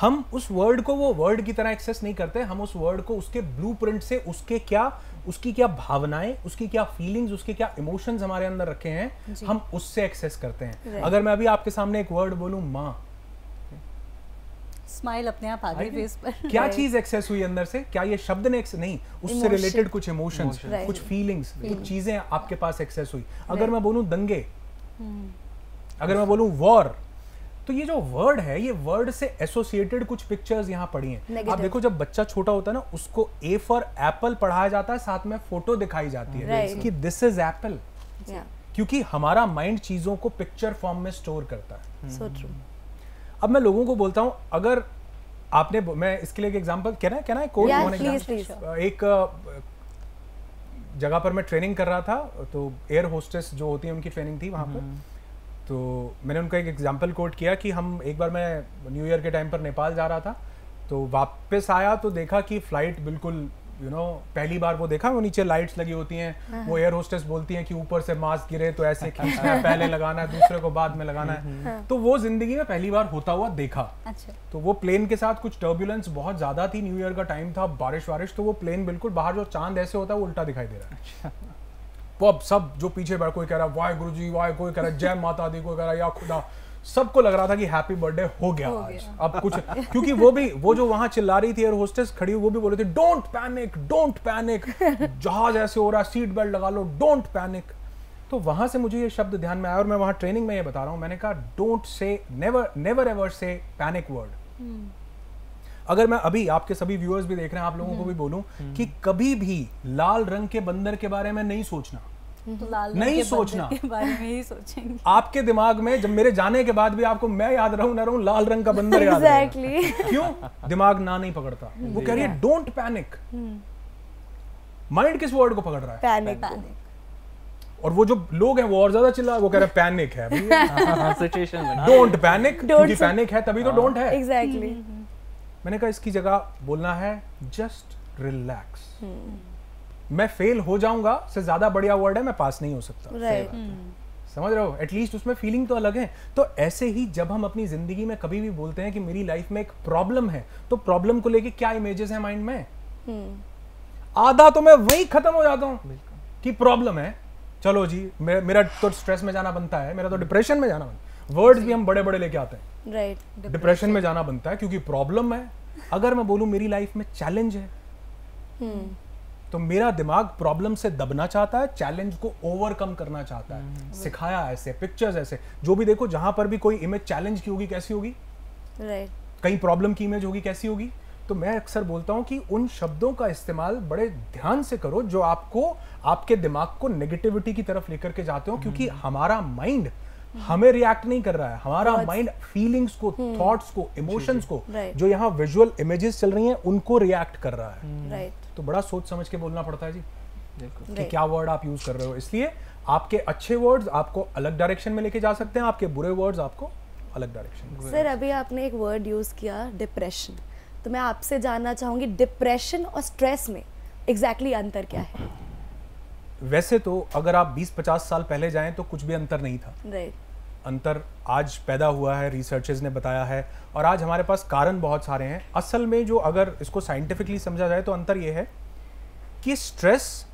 हम उस वर्ड को वो वर्ड की तरह एक्सेस नहीं करते, हम उस वर्ड को उसके ब्लूप्रिंट से उसकी क्या भावनाएं, उसकी क्या फीलिंग्स, उसके क्या इमोशंस हमारे अंदर रखे हैं, हम उससे एक्सेस करते हैं। अगर मैं अभी आपके सामने एक वर्ड बोलूं माँ, स्माइल अपने आप आ गई फेस पर। क्या चीज एक्सेस हुई अंदर से? क्या ये शब्द ने नहीं, उससे रिलेटेड कुछ इमोशंस, कुछ फीलिंग्स, कुछ चीजें आपके पास एक्सेस हुई। अगर मैं बोलूं दंगे, अगर मैं बोलूं वॉर, तो ये जो वर्ड है, ये वर्ड से एसोसिएटेड कुछ पिक्चर्स यहाँ पड़ी हैं। आप देखो जब बच्चा छोटा होता है ना, उसको ए फॉर एप्पल पढ़ाया जाता है, साथ में फोटो दिखाई जाती है कि दिस इज एप्पल, क्योंकि हमारा माइंड चीजों को पिक्चर फॉर्म में स्टोर करता है। So true. अब मैं लोगों को बोलता हूँ, अगर आपने, मैं इसके लिए एक एग्जांपल कहना है कोड, एक जगह पर मैं ट्रेनिंग कर रहा था, तो एयर होस्टेस जो होती है उनकी ट्रेनिंग थी वहां पर, तो मैंने उनका एक एग्जांपल कोट किया कि हम एक बार, मैं न्यू ईयर के टाइम पर नेपाल जा रहा था, तो वापस आया तो देखा कि फ्लाइट बिल्कुल पहली बार वो देखा, वो नीचे लाइट्स लगी होती हैं, वो एयर होस्टेस बोलती हैं कि ऊपर से मास्क गिरे तो ऐसे खींचना है, पहले लगाना है, दूसरे को बाद में लगाना है। तो वो जिंदगी में पहली बार होता हुआ देखा। अच्छा। तो वो प्लेन के साथ कुछ टर्बुलेंस बहुत ज्यादा थी, न्यू ईयर का टाइम था, बारिश, तो वो प्लेन बिल्कुल बाहर जो चांद ऐसे होता है वो उल्टा दिखाई दे रहा है। वो अब सब जो पीछे बैठ, कोई कह रहा वाहे गुरु जी, वाहे, कोई कह रहा जय माता दी, कोई कह रहा या खुदा, सबको लग रहा था कि हैप्पी बर्थडे हो गया आज। अब कुछ, क्योंकि वो जो वहां चिल्ला रही थी एयर होस्टेस खड़ी, वो भी बोल रही थी डोंट पैनिक, जहाज ऐसे हो रहा है, सीट बेल्ट लगा लो, डोंट पैनिक। तो वहां से मुझे ये शब्द ध्यान में आया, और मैं वहां ट्रेनिंग में ये बता रहा हूं, मैंने कहा डोंट से, नेवर एवर से पैनिक वर्ड। अगर मैं अभी आपके सभी व्यूअर्स भी देख रहे हैं, आप लोगों को भी बोलूं कि कभी भी लाल रंग के बंदर के बारे में नहीं सोचना, तो लाल नहीं सोचना के बारे में ही सोचेंगे। आपके दिमाग में जब मेरे जाने के बाद भी आपको मैं याद रहूं ना रहूं, लाल रंग का बंदर याद रहेगा। क्यों? दिमाग ना नहीं पकड़ता। वो कह रही है डोंट पैनिक। माइंड किस वर्ड को पकड़ रहा है? पैनिक। और वो जो लोग हैं वो और ज्यादा चिल्ला, वो कह रहे हैं पैनिक है भैया, सिचुएशन में डोंट पैनिक, क्योंकि पैनिक है तभी तो डोंट है। एग्जैक्टली। मैंने कहा इसकी जगह बोलना है जस्ट रिलैक्स। मैं फेल हो जाऊंगा से ज्यादा बढ़िया वर्ड है मैं पास नहीं हो सकता। समझ रहे हो? एटलीस्ट उसमें फीलिंग तो अलग है। तो ऐसे ही जब हम अपनी जिंदगी में कभी भी बोलते हैं कि मेरी लाइफ में एक प्रॉब्लम है, तो प्रॉब्लम को लेके क्या इमेजेस हैं माइंड में? आधा तो मैं वही खत्म हो जाता हूँ कि प्रॉब्लम है, चलो जी मेरा तो स्ट्रेस में जाना बनता है, मेरा तो डिप्रेशन में जाना बनता है। वर्ड्स भी हम बड़े बड़े लेके आते हैं, राइट। डिप्रेशन में जाना बनता है क्योंकि प्रॉब्लम है। अगर मैं बोलूं मेरी लाइफ में चैलेंज है, तो मेरा दिमाग प्रॉब्लम से दबना चाहता है, चैलेंज को ओवरकम करना चाहता है। सिखाया ऐसे, पिक्चर्स ऐसे, जो भी देखो जहां पर भी कोई इमेज चैलेंज की होगी कैसी होगी, राइट। कहीं प्रॉब्लम की इमेज होगी कैसी होगी। तो मैं अक्सर बोलता हूं कि उन शब्दों का इस्तेमाल बड़े ध्यान से करो जो आपको, आपके दिमाग को नेगेटिविटी की तरफ लेकर के जाते हो, क्योंकि हमारा माइंड हमें रिएक्ट नहीं कर रहा है, हमारा माइंड फीलिंग्स को, थॉट्स को, इमोशंस को, जो यहाँ विजुअल इमेजेस चल रही हैं उनको रिएक्ट कर रहा है। राइट। तो बड़ा सोच समझ के बोलना पड़ता है जी कि क्या वर्ड आप यूज कर रहे हो। इसलिए आपके अच्छे वर्ड्स आपको अलग डायरेक्शन में लेके जा सकते हैं, आपके बुरे वर्ड्स आपको अलग डायरेक्शन में। सर अभी आपने एक वर्ड यूज किया डिप्रेशन, तो मैं आपसे जानना चाहूंगी डिप्रेशन और स्ट्रेस में एग्जैक्टली अंतर क्या है? वैसे तो अगर आप 20-50 साल पहले जाएं तो कुछ भी अंतर नहीं था। राइट। अंतर आज पैदा हुआ है, रिसर्चर्स ने बताया है, और आज हमारे पास कारण बहुत सारे हैं। असल में जो अगर इसको साइंटिफिकली समझा जाए तो अंतर यह है कि स्ट्रेस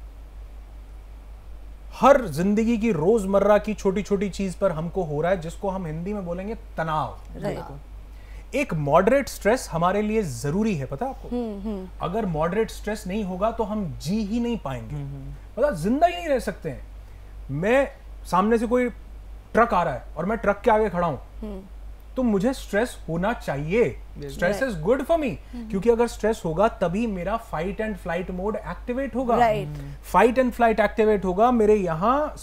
हर जिंदगी की रोजमर्रा की छोटी छोटी चीज पर हमको हो रहा है, जिसको हम हिंदी में बोलेंगे तनाव। एक मॉडरेट स्ट्रेस हमारे लिए जरूरी है, पता है आपको? अगर मॉडरेट स्ट्रेस नहीं होगा तो हम जी ही नहीं पाएंगे, पता, जिंदा ही नहीं रह सकते हैं। मैं सामने से कोई ट्रक आ रहा है और मैं ट्रक के आगे खड़ा हूं, तो मुझे स्ट्रेस होना चाहिए। Stress is good for me, क्योंकि अगर स्ट्रेस होगा तभी मेरा fight and flight mode activate होगा। फाइट एंड फ्लाइट एक्टिवेट होगा। मेरे यहाँ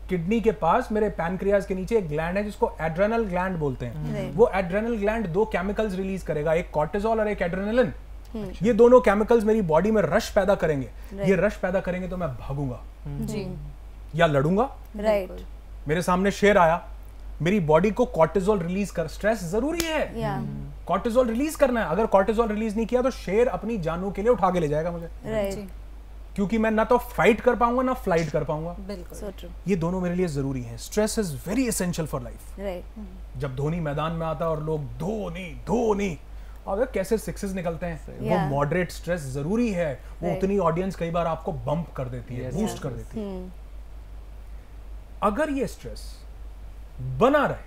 किडनी के पास, मेरे पैनक्रियाज के नीचे एक ग्लैंड है जिसको एड्रेनल ग्लैंड बोलते हैं। वो एड्रेनल ग्लैंड दो केमिकल्स रिलीज करेगा, एक कॉर्टिसोल और एक एड्रेनलिन। ये दोनों केमिकल्स मेरी बॉडी में रश पैदा करेंगे। ये रश पैदा करेंगे तो मैं भागूंगा या लड़ूंगा। राइट। मेरे सामने शेर आया, मेरी बॉडी को कॉर्टिसोल रिलीज कर, स्ट्रेस जरूरी है, कॉर्टिसोल रिलीज करना है। अगर कॉर्टिसोल रिलीज नहीं किया तो शेर अपनी जानों के लिए उठा के ले जाएगा मुझे। क्योंकि मैं ना तो फाइट कर पाऊंगा ना फ्लाइट कर पाऊंगा। बिल्कुल So true. ये दोनों मेरे लिए जरूरी है। Stress is very essential for life. Right. जब धोनी मैदान में आता है और लोग धोनी धोनी, और कैसे सिक्सेस निकलते हैं, वो Yeah. मॉडरेट स्ट्रेस जरूरी है। वो Right. उतनी ऑडियंस कई बार आपको बम्प कर देती है, Yes. बूस्ट कर देती है। अगर ये स्ट्रेस बना रहे,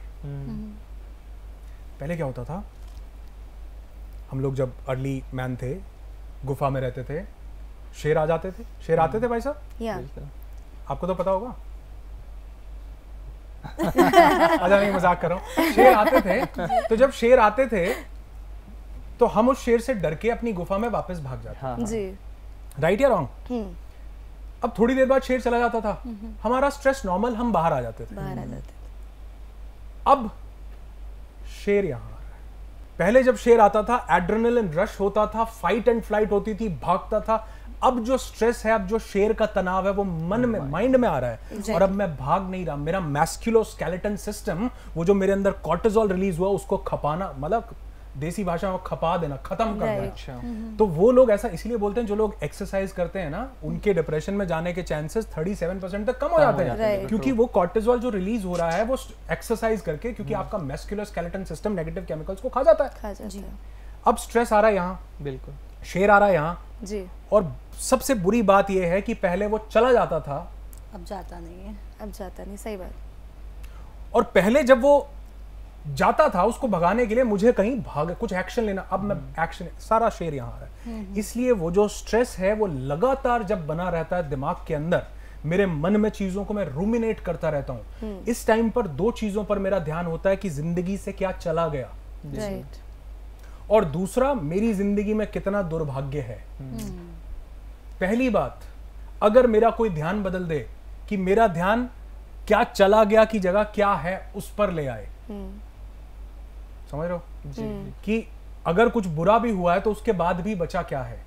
पहले क्या होता था, हम लोग जब अर्ली मैन थे, गुफा में रहते थे, शेर आ जाते थे। शेर आते थे भाई साहब, Yeah. आपको तो पता होगा। अच्छा नहीं, मजाक कर रहा हूँ। शेर आते थे, तो जब शेर आते थे तो हम उस शेर से डर के अपनी गुफा में वापस भाग जाते। हाँ, जी. राइट या रॉन्ग? अब थोड़ी देर बाद शेर चला जाता था, हमारा स्ट्रेस नॉर्मल, हम बाहर आ जाते थे। बाहर आ जाते थे. अब शेर यहां आ रहा है। पहले जब शेर आता था, एड्रेनलिन रश होता था, फाइट एंड फ्लाइट होती थी, भागता था। अब जो स्ट्रेस है, अब जो शेर का तनाव है, वो मन में, माइंड में आ रहा है। और अब मैं भाग नहीं रहा। मेरा मैस्कुलोस्केलेटन सिस्टम, वो जो मेरे अंदर कॉर्टिसोल रिलीज हुआ, उसको खपाना, मतलब देसी भाषा में खपा देना, खत्म कर देना। अच्छा, तो वो लोग ऐसा इसीलिए बोलते हैं, जो लोग एक्सरसाइज करते हैं ना, उनके डिप्रेशन में जाने के चांसेस 37% तक कम हो जाते हैं। Right. क्योंकि वो कॉर्टिसोल जो रिलीज हो रहा है, वो एक्सरसाइज करके, क्योंकि आपका मैस्कुलोस्केलेटन सिस्टम नेगेटिव केमिकल्स को खा जाता है। खा जाते हैं. अब स्ट्रेस आ रहा है यहाँ, बिल्कुल। शेर आ रहा है यहाँ, जी. और सबसे बुरी बात यह है कि पहले वो चला जाता था, अब जाता नहीं है। अब जाता नहीं. सही बात. और पहले जब वो जाता था, उसको भगाने के लिए मुझे कहीं कुछ एक्शन लेना। अब मैं एक्शन, सारा शेर यहाँ आ रहा है। इसलिए वो जो स्ट्रेस है, वो लगातार जब बना रहता है दिमाग के अंदर, मेरे मन में चीजों को मैं रूमिनेट करता रहता हूँ। इस टाइम पर दो चीजों पर मेरा ध्यान होता है कि जिंदगी से क्या चला गया, राइट. और दूसरा मेरी जिंदगी में कितना दुर्भाग्य है। पहली बात, अगर मेरा कोई ध्यान बदल दे कि मेरा ध्यान क्या चला गया की जगह क्या है उस पर ले आए, समझ रहे हो? कि अगर कुछ बुरा भी हुआ है तो उसके बाद भी बचा क्या है,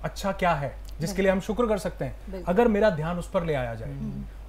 अच्छा क्या है जिसके लिए हम शुक्र कर सकते हैं, अगर मेरा ध्यान उस पर ले आया जाए।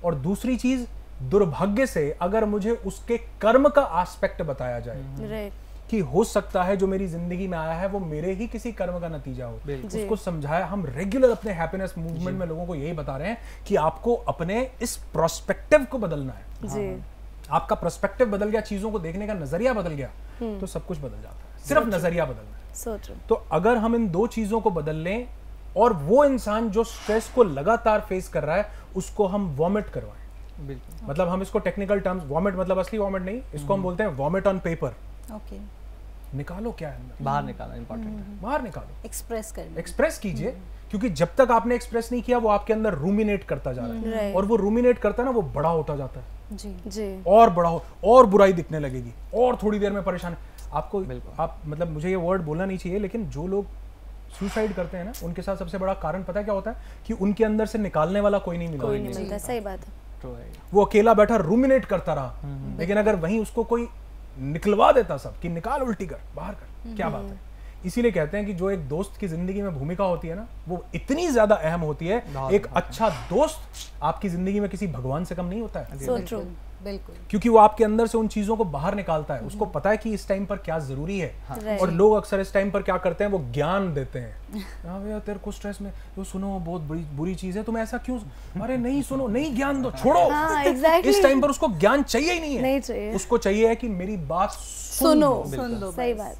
और दूसरी चीज, दुर्भाग्य से अगर मुझे उसके कर्म का एस्पेक्ट बताया जाए, राइट. कि हो सकता है जो मेरी जिंदगी में आया है वो मेरे ही किसी कर्म का नतीजा हो, उसको समझाया। हम रेगुलर अपने हैप्पीनेस मूवमेंट में लोगों को यही बता रहे हैं कि आपको अपने इस प्रोस्पेक्टिव को बदलना है। जी. आपका प्रोस्पेक्टिव बदल गया, चीजों को देखने का नजरिया बदल गया, तो सब कुछ बदल जाता है। सिर्फ नजरिया बदलना है। So true. तो अगर हम इन दो चीजों को बदल लें, और वो इंसान जो स्ट्रेस को लगातार फेस कर रहा है, उसको हम वॉमिट करवाएं। बिल्कुल। मतलब हम इसको टेक्निकल टर्म्स, वॉमिट मतलब असली वॉमिट नहीं, इसको हम बोलते हैं वॉमिट ऑन पेपर। ओके, निकालो क्या है अंदर, बाहर निकालना इंपॉर्टेंट है। बाहर निकालो, एक्सप्रेस करना। एक्सप्रेस कीजिए। क्योंकि जब तक आपने एक्सप्रेस नहीं किया, वो आपके अंदर रूमिनेट करता जा रहा है, Right. और वो रूमिनेट करता है ना, वो बड़ा होता जाता है, जी जी. और बड़ा हो, और बुराई दिखने लगेगी, और थोड़ी देर में परेशान। आपको बिल्कुल। आप मतलब मुझे ये वर्ड बोलना नहीं चाहिए, लेकिन जो लोग सुसाइड करते हैं ना, उनके साथ सबसे बड़ा कारण पता है क्या होता है, कि उनके अंदर से निकालने वाला कोई नहीं मिला। कोई नहीं मिलता. सही बात है. ट्रू है। वो अकेला बैठा रूमिनेट करता रहा, लेकिन अगर वहीं उसको कोई निकलवा देता सब कि निकाल, उल्टी कर, बाहर कर, क्या बात है। इसीलिए कहते हैं कि जो एक दोस्त की जिंदगी में भूमिका होती है ना, वो इतनी ज्यादा अहम होती है। एक अच्छा दोस्त आपकी जिंदगी में किसी भगवान से कम नहीं होता है, So true. बिल्कुल। क्योंकि वो आपके अंदर से उन चीजों को बाहर निकालता है। उसको पता है कि इस टाइम पर क्या जरूरी है। Right. और लोग अक्सर इस टाइम पर क्या करते हैं, वो ज्ञान देते हैं। हाँ भैया, तेरे को स्ट्रेस में तो सुनो, बहुत बुरी चीज है, तुम ऐसा क्यों, अरे नहीं सुनो, नहीं ज्ञान दो, छोड़ो। हाँ, exactly. इस टाइम पर उसको ज्ञान चाहिए ही नहीं है, नहीं चाहिए. उसको चाहिए है कि मेरी बात सुनो. सुन लो सही बस। बात.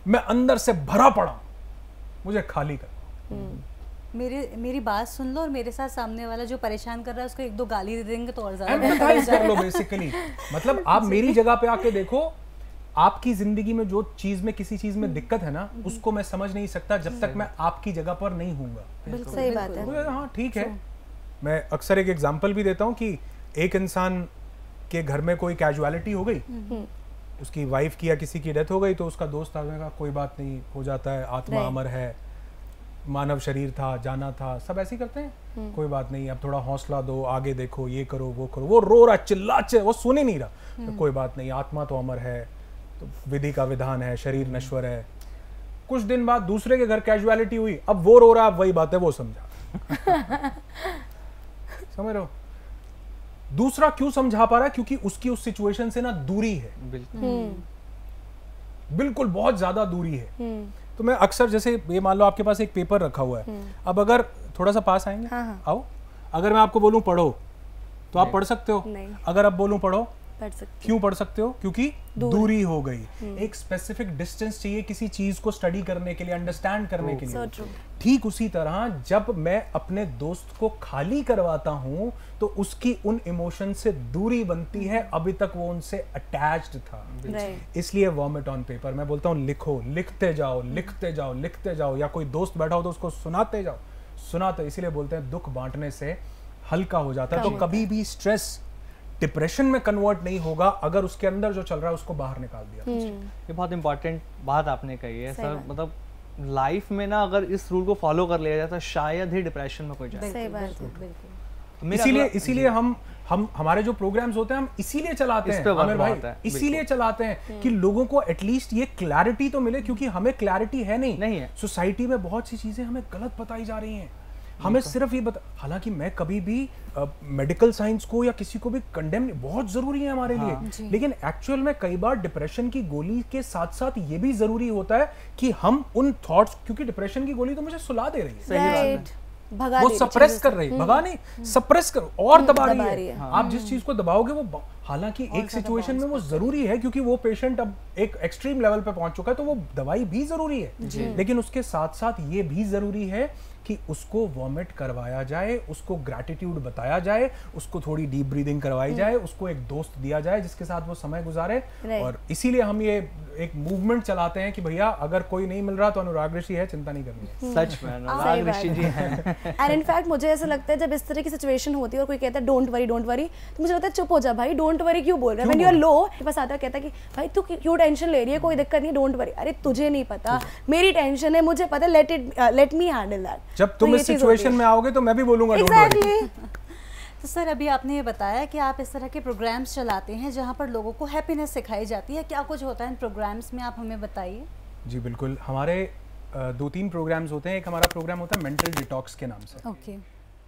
मैं अंदर से भरा पड़ा हूं, मुझे खाली कर। मेरी बात सुन लो, और मेरे साथ सामने वाला जो परेशान कर रहा है उसको एक दो गाली दे देंगे तो और ज्यादा एम्पैथाइज कर लो बेसिकली। मतलब आप मेरी जगह पे आके देखो, आपकी जिंदगी में जो चीज में, किसी चीज में दिक्कत है ना, उसको मैं समझ नहीं सकता जब तक मैं आपकी जगह पर नहीं हूंगा। बिल्कुल सही बात है. तो हाँ ठीक है। मैं अक्सर एक एग्जांपल भी देता हूँ कि एक इंसान के घर में कोई कैजुअलिटी हो गई, उसकी वाइफ की या किसी की डेथ हो गई, तो उसका दोस्त आगे का कोई बात नहीं, हो जाता है, आत्मा Right. अमर है, मानव शरीर था, जाना था, सब ऐसे ही करते हैं, कोई बात नहीं, अब थोड़ा हौसला दो, आगे देखो, ये करो, वो करो। वो रो रहा, चिल्ला, वो सुन ही नहीं रहा। तो कोई बात नहीं, आत्मा तो अमर है, तो विधि का विधान है, शरीर नश्वर है। कुछ दिन बाद दूसरे के घर कैजुअलिटी हुई, अब वो रो रहा, वही बात है, वो समझा। समझ रहे हो? दूसरा क्यों समझा पा रहा है? क्योंकि उसकी उस सिचुएशन से ना दूरी है, बिल्कुल। बिल्कुल बहुत ज्यादा दूरी है। तो मैं अक्सर जैसे ये मान लो आपके पास एक पेपर रखा हुआ है, अब अगर थोड़ा सा पास आएंगे, आओ, अगर मैं आपको बोलूं पढ़ो तो आप पढ़ सकते हो, अगर आप बोलूं पढ़ो क्यों पढ़ सकते हो? क्योंकि दूरी हो गई। एक स्पेसिफिक डिस्टेंस चाहिए किसी चीज को स्टडी करने के लिए, अंडरस्टैंड करने के लिए। ठीक उसी तरह जब मैं अपने दोस्त को खाली करवाता हूं तो उसकी उन इमोशन से दूरी बनती है, अभी तक वो उनसे अटैच्ड था। इसलिए वॉमिट ऑन पेपर, मैं बोलता हूं लिखो, लिखते जाओ, लिखते जाओ, लिखते जाओ, या कोई दोस्त बैठा हो तो उसको सुनाते जाओ, सुनाते। इसीलिए बोलते हैं दुख बांटने से हल्का हो जाता है। तो कभी भी स्ट्रेस डिप्रेशन में कन्वर्ट नहीं होगा अगर उसके अंदर जो चल रहा है उसको बाहर निकाल दिया। ये बहुत इंपॉर्टेंट बात आपने कही है सर। मतलब लाइफ में ना अगर इस रूल को फॉलो कर लिया जाए तो शायद ही डिप्रेशन में कोई जाए। सही बात है। इसीलिए हम हमारे जो प्रोग्राम्स होते हैं हम इसीलिए चलाते हैं आमिर भाई, इसीलिए चलाते हैं कि लोगों को एटलीस्ट ये क्लैरिटी तो मिले, क्योंकि हमें क्लैरिटी है नहीं है। सोसाइटी में बहुत सी चीजें हमें गलत बताई जा रही हैं। हमें सिर्फ ये हालांकि मैं कभी भी मेडिकल साइंस को या किसी को भी कंडेम, बहुत जरूरी है हमारे लिए, लेकिन एक्चुअल में कई बार डिप्रेशन की गोली के साथ साथ ये भी जरूरी होता है कि हम उन थॉट्स, क्योंकि डिप्रेशन की गोली तो मुझे सुला दे रही है, वो सप्रेस कर रही है, भगा नहीं, सप्रेस कर और दबा रही है। आप जिस चीज को दबाओगे वो, हालांकि एक सिचुएशन में वो जरूरी है क्योंकि वो पेशेंट अब एक एक्सट्रीम लेवल पे पहुंच चुका है तो वो दवाई भी जरूरी है, लेकिन उसके साथ साथ ये भी जरूरी है कि उसको वॉमिट करवाया जाए, उसको ग्रैटिट्यूड बताया जाए, उसको थोड़ी डीप ब्रीदिंग करवाई जाए, उसको एक दोस्त दिया जाए जिसके साथ वो समय गुजारे। और इसीलिए हम ये एक मूवमेंट चलाते हैं कि भैया अगर कोई नहीं मिल रहा तो अनुराग ऋषि है, चिंता नहीं करनी। सच में अनुराग ऋषि जी हैं। एंड इनफैक्ट मुझे ऐसा लगता है जब इस तरह की सिचुएशन होती है और कोई कहता है डोंट वरी तो मुझे लगता है चुप हो जा भाई, डोंट वरी क्यों बोल रहा है? व्हेन यू आर लो बस आता है कहता है कि भाई तू क्यों टेंशन ले रही है, कोई दिक्कत नहीं, डोंट वरी। अरे तुझे नहीं पता, मेरी टेंशन है, मुझे पता, लेट मी हैंडल दैट। जब तुम इस सिचुएशन में आओगे तो मैं भी बोलूंगा डोंट वरी। तो सर अभी आपने ये बताया कि आप इस तरह के प्रोग्राम्स चलाते हैं जहाँ पर लोगों को हैप्पीनेस सिखाई जाती है, क्या कुछ होता है इन प्रोग्राम्स में, आप हमें बताइए। जी बिल्कुल, हमारे 2-3 प्रोग्राम्स होते हैं। एक हमारा प्रोग्राम होता है मेंटल डिटॉक्स के नाम से। ओके।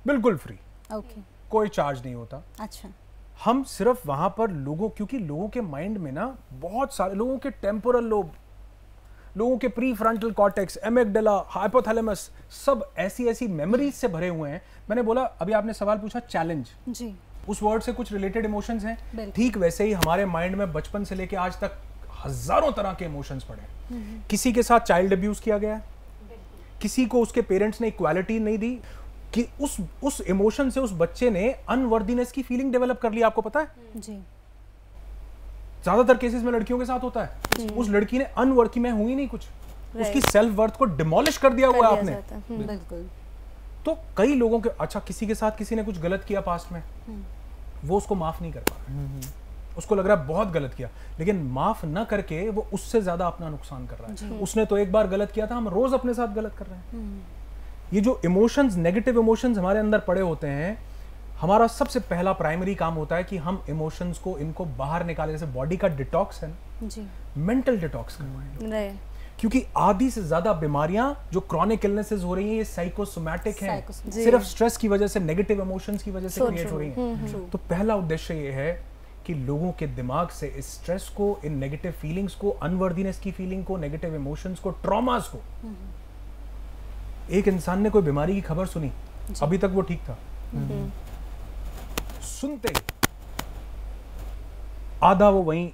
बिल्कुल फ्री। ओके। कोई चार्ज नहीं होता। अच्छा। हम सिर्फ वहां पर लोगों, क्योंकि लोगों के माइंड में ना बहुत सारे लोगों के टेम्पोरल लोब, लोगों के pre frontal cortex, amygdala, hypothalamus, सब ऐसी मेमोरीज से भरे हुए हैं। मैंने बोला, अभी आपने सवाल पूछा चैलेंज, जी, उस वर्ड से कुछ रिलेटेड इमोशंस हैं, ठीक वैसे ही हमारे माइंड में बचपन से लेके आज तक हजारों तरह के इमोशंस पड़े। किसी के साथ चाइल्ड अब्यूज किया गया, किसी को उसके पेरेंट्स ने इक्वालिटी नहीं दी, कि उस इमोशन से उस बच्चे ने अनवर्दीनेस की फीलिंग डेवलप कर ली। आपको पता है जी, ज्यादातर केसेस में लड़कियों के साथ होता है। उस लड़की ने अनवर्थ की, मैं हुई नहीं कुछ, उसकी सेल्फ वर्थ को डिमोलिश कर दिया हुआ है आपने। बिल्कुल। तो कई लोगों के, अच्छा किसी के साथ किसी ने कुछ गलत किया पास्ट में, वो उसको माफ नहीं कर पा रहा, उसको लग रहा है बहुत गलत किया, लेकिन माफ न करके वो उससे ज्यादा अपना नुकसान कर रहा है। उसने तो एक बार गलत किया था, हम रोज अपने साथ गलत कर रहे हैं। ये जो इमोशंस, नेगेटिव इमोशंस हमारे अंदर पड़े होते हैं, हमारा सबसे पहला प्राइमरी काम होता है कि हम इमोशंस को, इनको बाहर निकालें। जैसे बॉडी का डिटॉक्स है ना जी, मेंटल डिटॉक्स करवाएं, क्योंकि आधी से ज्यादा बीमारियां जो क्रॉनिक इलनेसेस हो रही हैं ये साइकोसोमैटिक हैं, सिर्फ स्ट्रेस की वजह से, नेगेटिव इमोशंस की वजह से क्रिएट हो रही हैं। तो पहला उद्देश्य ये है कि लोगों के दिमाग से इस स्ट्रेस को, इन नेगेटिव फीलिंग्स को, अनवर्दीनेस की फीलिंग को, नेगेटिव इमोशंस को, ट्रॉमास को। एक इंसान ने कोई बीमारी की खबर सुनी, अभी तक वो ठीक था, सुनते आधा वो वहीं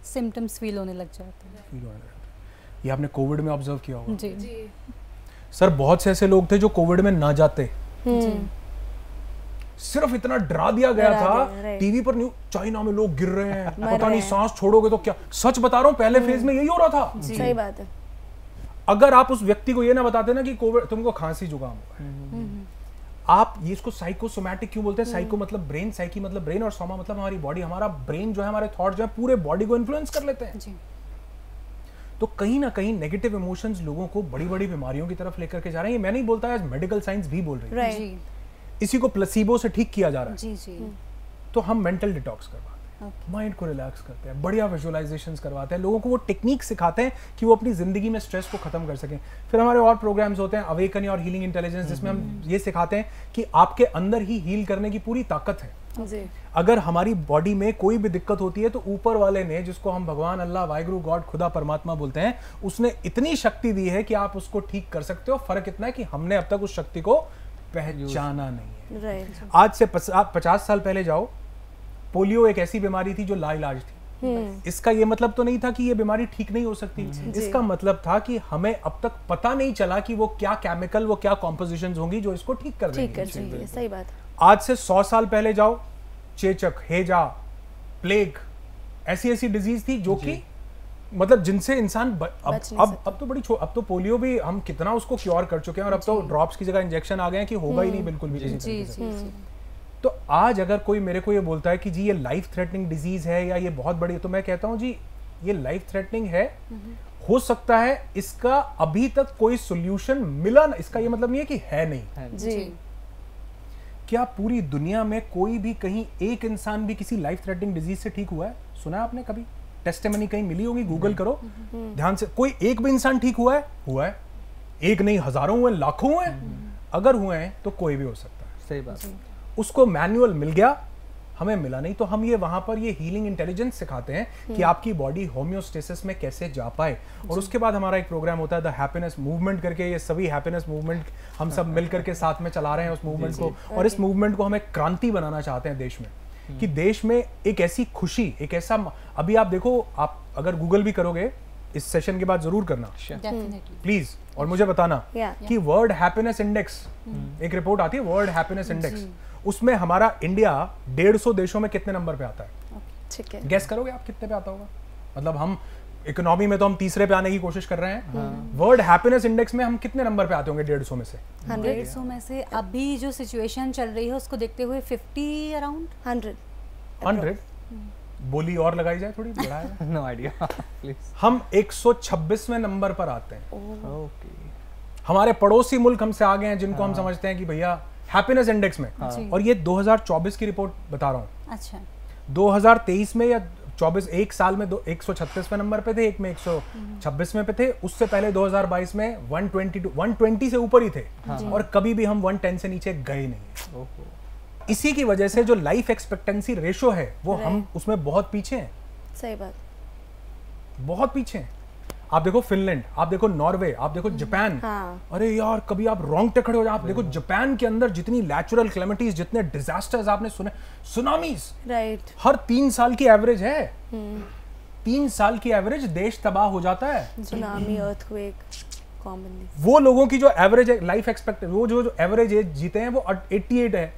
सिम्टम्स फील होने लग जाते हैं। ये आपने कोविड में ऑब्जर्व किया होगा जी। सर, बहुत से ऐसे लोग थे जो कोविड में ना जाते, सिर्फ इतना डरा दिया गया था टीवी पर, न्यूज चाइना में लोग गिर रहे हैं, पता नहीं सांस छोड़ोगे तो क्या। सच बता रहा हूं, पहले फेज में यही हो रहा था। सही बात है। अगर आप उस व्यक्ति को ये ना बताते ना कि कोविड, तुमको खांसी जुकाम हुआ, आप ये इसको साइकोसोमैटिक क्यों बोलते हैं? साइको मतलब ब्रेन, साइकी मतलब ब्रेन, और सोमा मतलब हमारी बॉडी। हमारा ब्रेन जो है, हमारे थॉट जो है, पूरे बॉडी को इन्फ्लुएंस कर लेते हैं जी। तो कहीं ना कहीं नेगेटिव इमोशंस लोगों को बड़ी बड़ी बीमारियों की तरफ लेकर के जा रहे हैं। ये मैं नहीं बोलता, आज मेडिकल साइंस भी बोल रही है। इसी को प्लेसिबो से ठीक किया जा रहा है जी जी। तो हम मेंटल डिटॉक्स करवाते हैं, माइंड को रिलैक्स करते हैं, बढ़िया विजुअलाइजेशंस करवाते हैं, लोगों को वो टेक्निक सिखाते हैं कि वो अपनी जिंदगी में स्ट्रेस को खत्म कर सकें। फिर हमारे और प्रोग्राम्स होते हैं, अवेकन और हीलिंग इंटेलिजेंस, जिसमें हम ये सिखाते हैं कि आपके अंदर ही हील करने की पूरी ताकत है। जी। अगर हमारी बॉडी में कोई भी दिक्कत होती है तो ऊपर वाले ने, जिसको हम भगवान, अल्लाह, वाहिगुरु, गॉड, खुदा, परमात्मा बोलते हैं, उसने इतनी शक्ति दी है कि आप उसको ठीक कर सकते हो। फर्क इतना है कि हमने अब तक उस शक्ति को पहचाना नहीं है। राइट। आज से 50 साल पहले जाओ, पोलियो एक ऐसी बीमारी थी जो लाइलाज थी। इसका ये मतलब तो नहीं था कि ये बीमारी ठीक नहीं हो सकती। इसका मतलब था कि हमें अब तक पता नहीं चला कि वो क्या केमिकल, वो क्या कॉम्पोजिशंस होंगी जो इसको ठीक कर देंगी। सही बात। आज से 100 साल पहले जाओ, चेचक, हेजा, प्लेग, ऐसी डिजीज थी जो कि मतलब जिनसे इंसान अब तो बड़ी अब तो पोलियो भी हम कितना उसको क्योर कर चुके हैं, और अब तो ड्रॉप्स की जगह इंजेक्शन आ गए हैं कि होगा ही नहीं बिल्कुल भी किसी तरीके से। तो आज अगर कोई मेरे को ये बोलता है कि जी ये लाइफ थ्रेटनिंग डिजीज है या ये बहुत बड़ी, तो मैं कहता हूँ जी ये लाइफ थ्रेटनिंग है, हो सकता है इसका अभी तक कोई सोल्यूशन मिला ना, इसका ये मतलब नहीं है कि है नहीं जी। क्या पूरी दुनिया में कोई भी कहीं एक इंसान भी किसी लाइफ थ्रेटनिंग डिजीज से ठीक हुआ है? सुना है आपने कभी? टेस्टिमनी कहीं मिली होगी, गूगल करो ध्यान से, कोई एक भी इंसान ठीक हुआ है? हुआ है, एक नहीं हजारों हुए, लाखों हुए। अगर हुए हैं तो कोई भी हो सकता है। सही बात। उसको मैनुअल मिल गया, हमें मिला नहीं, तो हम ये वहां पर ये हीलिंग इंटेलिजेंस सिखाते हैं कि आपकी बॉडी होम्योस्टेसिस में कैसे जा पाए। और उसके बाद हमारा एक प्रोग्राम होता है द हैप्पीनेस मूवमेंट करके, ये सभी हैप्पीनेस मूवमेंट हम सब मिल करके साथ में चला रहे हैं उस मूवमेंट को। और इस मूवमेंट को हमें क्रांति बनाना चाहते हैं देश में, कि देश में एक ऐसी खुशी, एक ऐसा, अभी आप देखो, आप अगर गूगल भी करोगे इस सेशन के बाद जरूर करना प्लीज, और मुझे बताना कि वर्ल्ड हैप्पीनेस इंडेक्स, एक रिपोर्ट आती है वर्ल्ड हैप्पीनेस इंडेक्स, उसमें हमारा इंडिया 150 देशों में कितने नंबर पे आता है? ठीक है, गेस करोगे आप कितने पे आता होगा? मतलब हम इकोनॉमी में तो हम तीसरे पे आने की कोशिश कर रहे हैं, वर्ल्ड हैप्पीनेस इंडेक्स में हम कितने नंबर पे आते होंगे 150 में से? 150 में से अभी जो सिचुएशन चल रही है उसको देखते हुए 50 अराउंड 100 बोली और लगाई जाए थोड़ी, बढ़ाया नो आइडिया प्लीज। हम 126वें नंबर पर आते हैं। ओके, हमारे पड़ोसी मुल्क हमसे आगे हैं जिनको हम समझते हैं कि भैया हैप्पीनेस इंडेक्स में, और ये 2024 की रिपोर्ट बता रहा हूँ। अच्छा, 2023 में या 24 एक साल में 136वें नंबर पे थे, एक में 126वें पे थे, उससे पहले 2022 में 120 से ऊपर ही थे, और कभी भी हम 110 से नीचे गए नहीं। इसी की वजह से जो लाइफ एक्सपेक्टेंसी रेशो है वो हम उसमें बहुत पीछे हैं। सही बात, बहुत पीछे हैं। आप देखो फिनलैंड, आप देखो नॉर्वे, आप देखो जापान। अरे यार कभी आप रोंगटे खड़े हो जाए। आप देखो जापान के अंदर जितनी नेचुरल क्लेमिटीज, जितने डिजास्टर्स आपने सुने, सुनामीज, राइट, हर 3 साल की एवरेज है। 3 साल की एवरेज देश तबाह हो जाता है। Tsunami, earthquake commonly. वो लोगों की जो एवरेज लाइफ एक्सपेक्ट, वो जो एवरेज एज जीते हैं वो 88 है,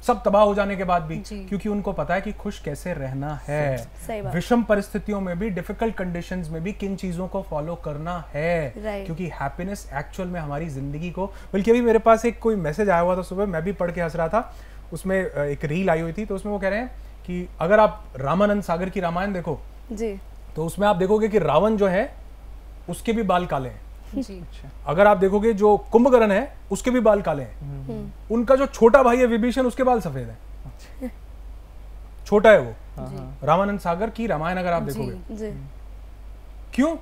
सब तबाह हो जाने के बाद भी, क्योंकि उनको पता है कि खुश कैसे रहना है, विषम परिस्थितियों में भी, डिफिकल्ट कंडीशंस में भी किन चीजों को फॉलो करना है, क्योंकि हैप्पीनेस एक्चुअल में हमारी जिंदगी को, बल्कि अभी मेरे पास एक कोई मैसेज आया हुआ था सुबह, मैं भी पढ़ के हंस रहा था, उसमें एक रील आई हुई थी, तो उसमें वो कह रहे हैं कि अगर आप रामानंद सागर की रामायण देखो जी, तो उसमें आप देखोगे कि रावण जो है उसके भी बाल काले हैं जी। अगर आप देखोगे जो कुंभकर्ण है उसके भी बाल काले हैं, उनका जो छोटा भाई है विभीषण उसके बाल सफेद हैं, छोटा है वो। रामानंद सागर की रामायण अगर आप देखोगे, क्यों?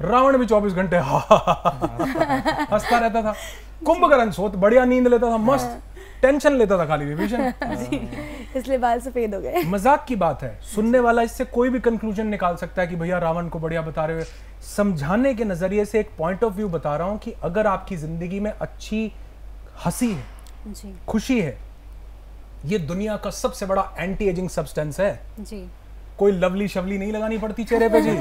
रावण भी 24 घंटे हंसता रहता था, कुंभकर्ण सोत बढ़िया नींद लेता था, मस्त टेंशन लेता था खाली विभीषण, इसलिए बाल सफेद हो गए। मजाक की बात है, सुनने वाला इससे कोई भी कंक्लूजन निकाल सकता है कि भैया रावण को बढ़िया बता रहे हो। समझाने के नजरिए से एक पॉइंट ऑफ व्यू बता रहा हूं कि अगर आपकी जिंदगी में अच्छी हंसी है जी, खुशी है, ये दुनिया का सबसे बड़ा एंटी एजिंग सब्सटेंस है जी। कोई लवली शवली नहीं लगानी पड़ती चेहरे पे जी,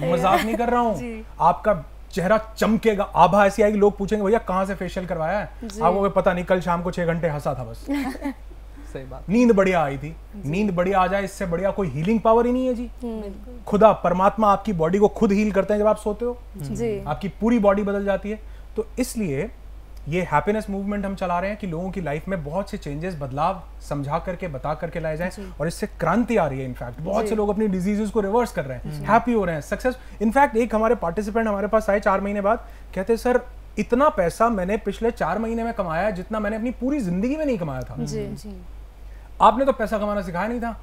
मजाक नहीं कर रहा हूं। आपका चेहरा चमकेगा, आभा ऐसी आएगी, लोग पूछेंगे भैया कहां से फेशियल करवाया है, आपको पता नहीं, कल शाम को 6 घंटे हंसा था बस। सही बात, नींद बढ़िया आई थी, नींद बढ़िया आ जाए इससे बढ़िया कोई हीलिंग पावर ही नहीं है जी। खुदा परमात्मा आपकी बॉडी को खुद हील करते हैं जब आप सोते हो जी, आपकी पूरी बॉडी बदल जाती है। तो इसलिए ये हैप्पीनेस मूवमेंट हम चला रहे हैं कि लोगों की लाइफ में बहुत से चेंजेस, बदलाव समझा करके, बता करके लाए जाएं, और इससे क्रांति आ रही है। इनफैक्ट बहुत से लोग अपनी डिजीजेस को रिवर्स कर रहे हैं, हैप्पी हो रहे हैं, सक्सेस। इनफैक्ट एक हमारे पार्टिसिपेंट हमारे पास आए 4 महीने बाद, कहते सर इतना पैसा मैंने पिछले 4 महीने में कमाया जितना मैंने अपनी पूरी जिंदगी में नहीं कमाया था। आपने तो पैसा कमाना सिखाया नहीं था।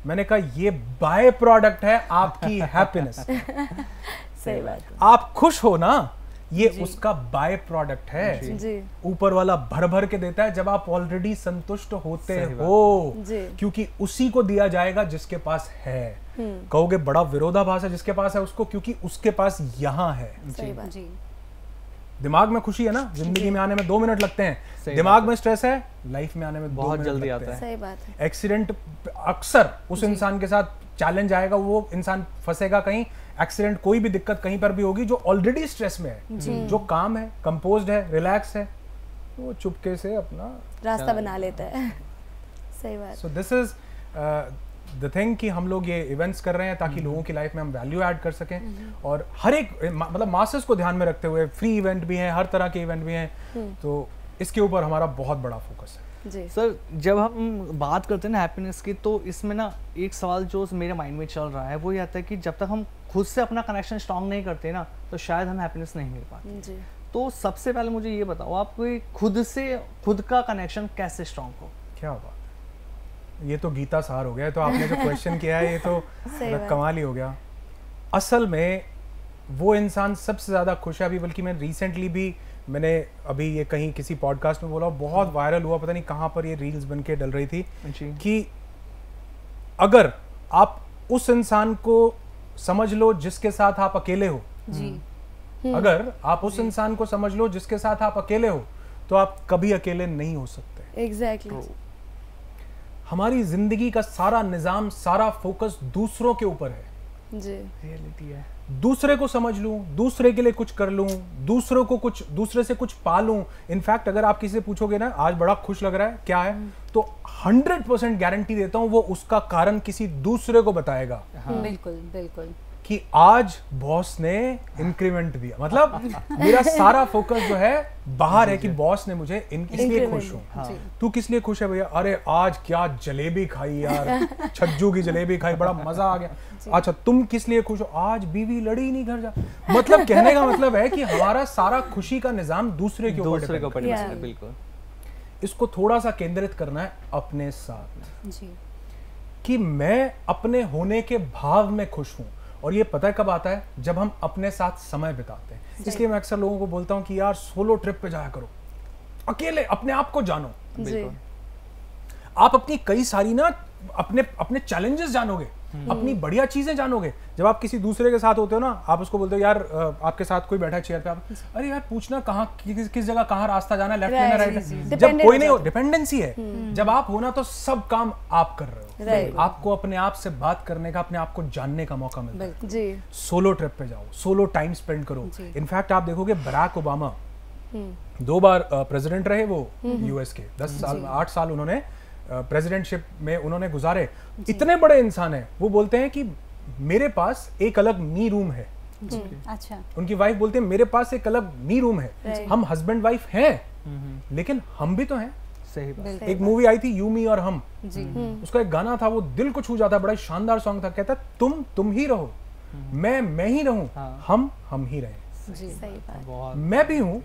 मैंने कहा ये बाय प्रोडक्ट है आपकी हैप्पीनेस। सही बात, आप खुश हो ना, ये उसका बाय प्रोडक्ट है। जी। ऊपर वाला भर भर के देता है जब आप ऑलरेडी संतुष्ट होते हो, क्योंकि उसी को दिया जाएगा जिसके पास है। कहोगे बड़ा विरोधाभास है, जिसके पास है उसको, क्योंकि उसके पास यहाँ है। जी। दिमाग में खुशी है ना, जिंदगी में आने में 2 मिनट लगते हैं, दिमाग में स्ट्रेस है, लाइफ में आने में बहुत जल्दी आता है। सही बात है। एक्सीडेंट अक्सर उस इंसान के साथ चैलेंज आएगा, वो इंसान फंसेगा कहीं, एक्सीडेंट कोई भी दिक्कत कहीं पर भी होगी, जो ऑलरेडी स्ट्रेस में है, जो काम है, कंपोज्ड है, रिलैक्स है, वो चुपके से अपना रास्ता बना लेता है। सही बात। So this is the thing कि हम लोग ये इवेंट्स कर रहे हैं ताकि लोगों की लाइफ में हम वैल्यू ऐड कर सकें, और हर एक मतलब मासेस को ध्यान में रखते हुए फ्री इवेंट भी हैं, हर तरह के इवेंट भी हैं, तो इसके ऊपर हमारा बहुत बड़ा फोकस है। जी। सर, जब हम बात करते हैं ना हैप्पीनेस की, तो इसमें ना एक सवाल जो मेरे माइंड में चल रहा है वो ये आता है कि जब तक हम खुद से अपना कनेक्शन स्ट्रांग नहीं करते ना, तो शायद हम हैप्पीनेस नहीं मिल पाते। जी। तो सबसे पहले मुझे ये बताओ, आप कोई खुद का कनेक्शन कैसे स्ट्रांग हो? क्या बात, ये तो गीता सार हो गया। तो आपने जो क्वेश्चन किया है ये तो कमाल ही हो गया। असल में वो इंसान सबसे ज्यादा खुश है अभी, बल्कि मैं रिसेंटली भी मैंने अभी ये कहीं किसी पॉडकास्ट में बोला, बहुत वायरल हुआ, पता नहीं कहाँ पर ये रील्स बन के डल रही थी कि अगर आप उस इंसान को समझ लो जिसके साथ आप अकेले हो, अगर आप उस इंसान को समझ लो जिसके साथ आप अकेले हो, तो आप कभी अकेले नहीं हो सकते। एग्जैक्टली। हमारी जिंदगी का सारा निजाम, सारा फोकस दूसरों के ऊपर है। जी। रियलिटी है। दूसरे को समझ लूं, दूसरे के लिए कुछ कर लूं, दूसरे से कुछ पा लूं। इनफैक्ट अगर आप किसी से पूछोगे ना आज बड़ा खुश लग रहा है, क्या है, तो 100% गारंटी देता हूं वो उसका कारण किसी दूसरे को बताएगा। बिल्कुल बिल्कुल। कि आज बॉस ने इंक्रीमेंट दिया, मतलब मेरा सारा फोकस जो है बाहर है कि बॉस ने मुझे इसलिए खुश हूँ। हाँ। तू किस लिए खुश है भैया? अरे आज क्या जलेबी खाई यार, छज्जू की जलेबी खाई, बड़ा मजा आ गया। अच्छा तुम किस लिए खुश हो? आज बीवी लड़ी नहीं घर जा। मतलब कहने का मतलब है कि हमारा सारा खुशी का निजाम दूसरे के ऊपर डिपेंड है। बिल्कुल। इसको थोड़ा सा केंद्रित करना है अपने साथ जी। कि मैं अपने होने के भाव में खुश हूँ, और ये पता है कब आता है? जब हम अपने साथ समय बिताते हैं। इसलिए मैं अक्सर लोगों को बोलता हूं कि यार सोलो ट्रिप पे जाया करो, अकेले अपने आप को जानो। बिल्कुल। आप अपनी कई सारी ना अपने चैलेंजेस जानोगे, अपनी बढ़िया चीजें जानोगे। जब आप किसी दूसरे के साथ होते हो ना, आप उसको बोलते हो यार आपके साथ कोई बैठा है चेयर पे, आप अरे यार पूछना कहाँ किस जगह कहाँ रास्ता जाना है, लेफ्ट में राइट है। जब कोई नहीं हो, डिपेंडेंसी है। जब आप हो ना तो सब काम आप कर रहे हो, आपको अपने आप से बात करने का, अपने आप को जानने का मौका मिलता है। जी। सोलो ट्रिप पे जाओ, सोलो टाइम स्पेंड करो। इनफैक्ट आप देखोगे बराक ओबामा 2 बार प्रेसिडेंट रहे वो यूएस के, 10 साल 8 साल उन्होंने प्रेसिडेंटशिप में उन्होंने गुजारे। इतने बड़े इंसान हैं, वो बोलते हैं कि मेरे पास एक अलग मी रूम है। अच्छा। उनकी वाइफ बोलते हैं मेरे पास एक अलग मी रूम है। हम हस्बैंड वाइफ हैं, लेकिन हम भी तो हैं। सही बात। एक मूवी आई थी यू मी और हम, उसका एक गाना था, वो दिल को छू जाता, बड़ा शानदार सॉन्ग था। कहता तुम ही रहो, मैं ही रहूं, हम ही रहें। सही बात। मैं भी हूं,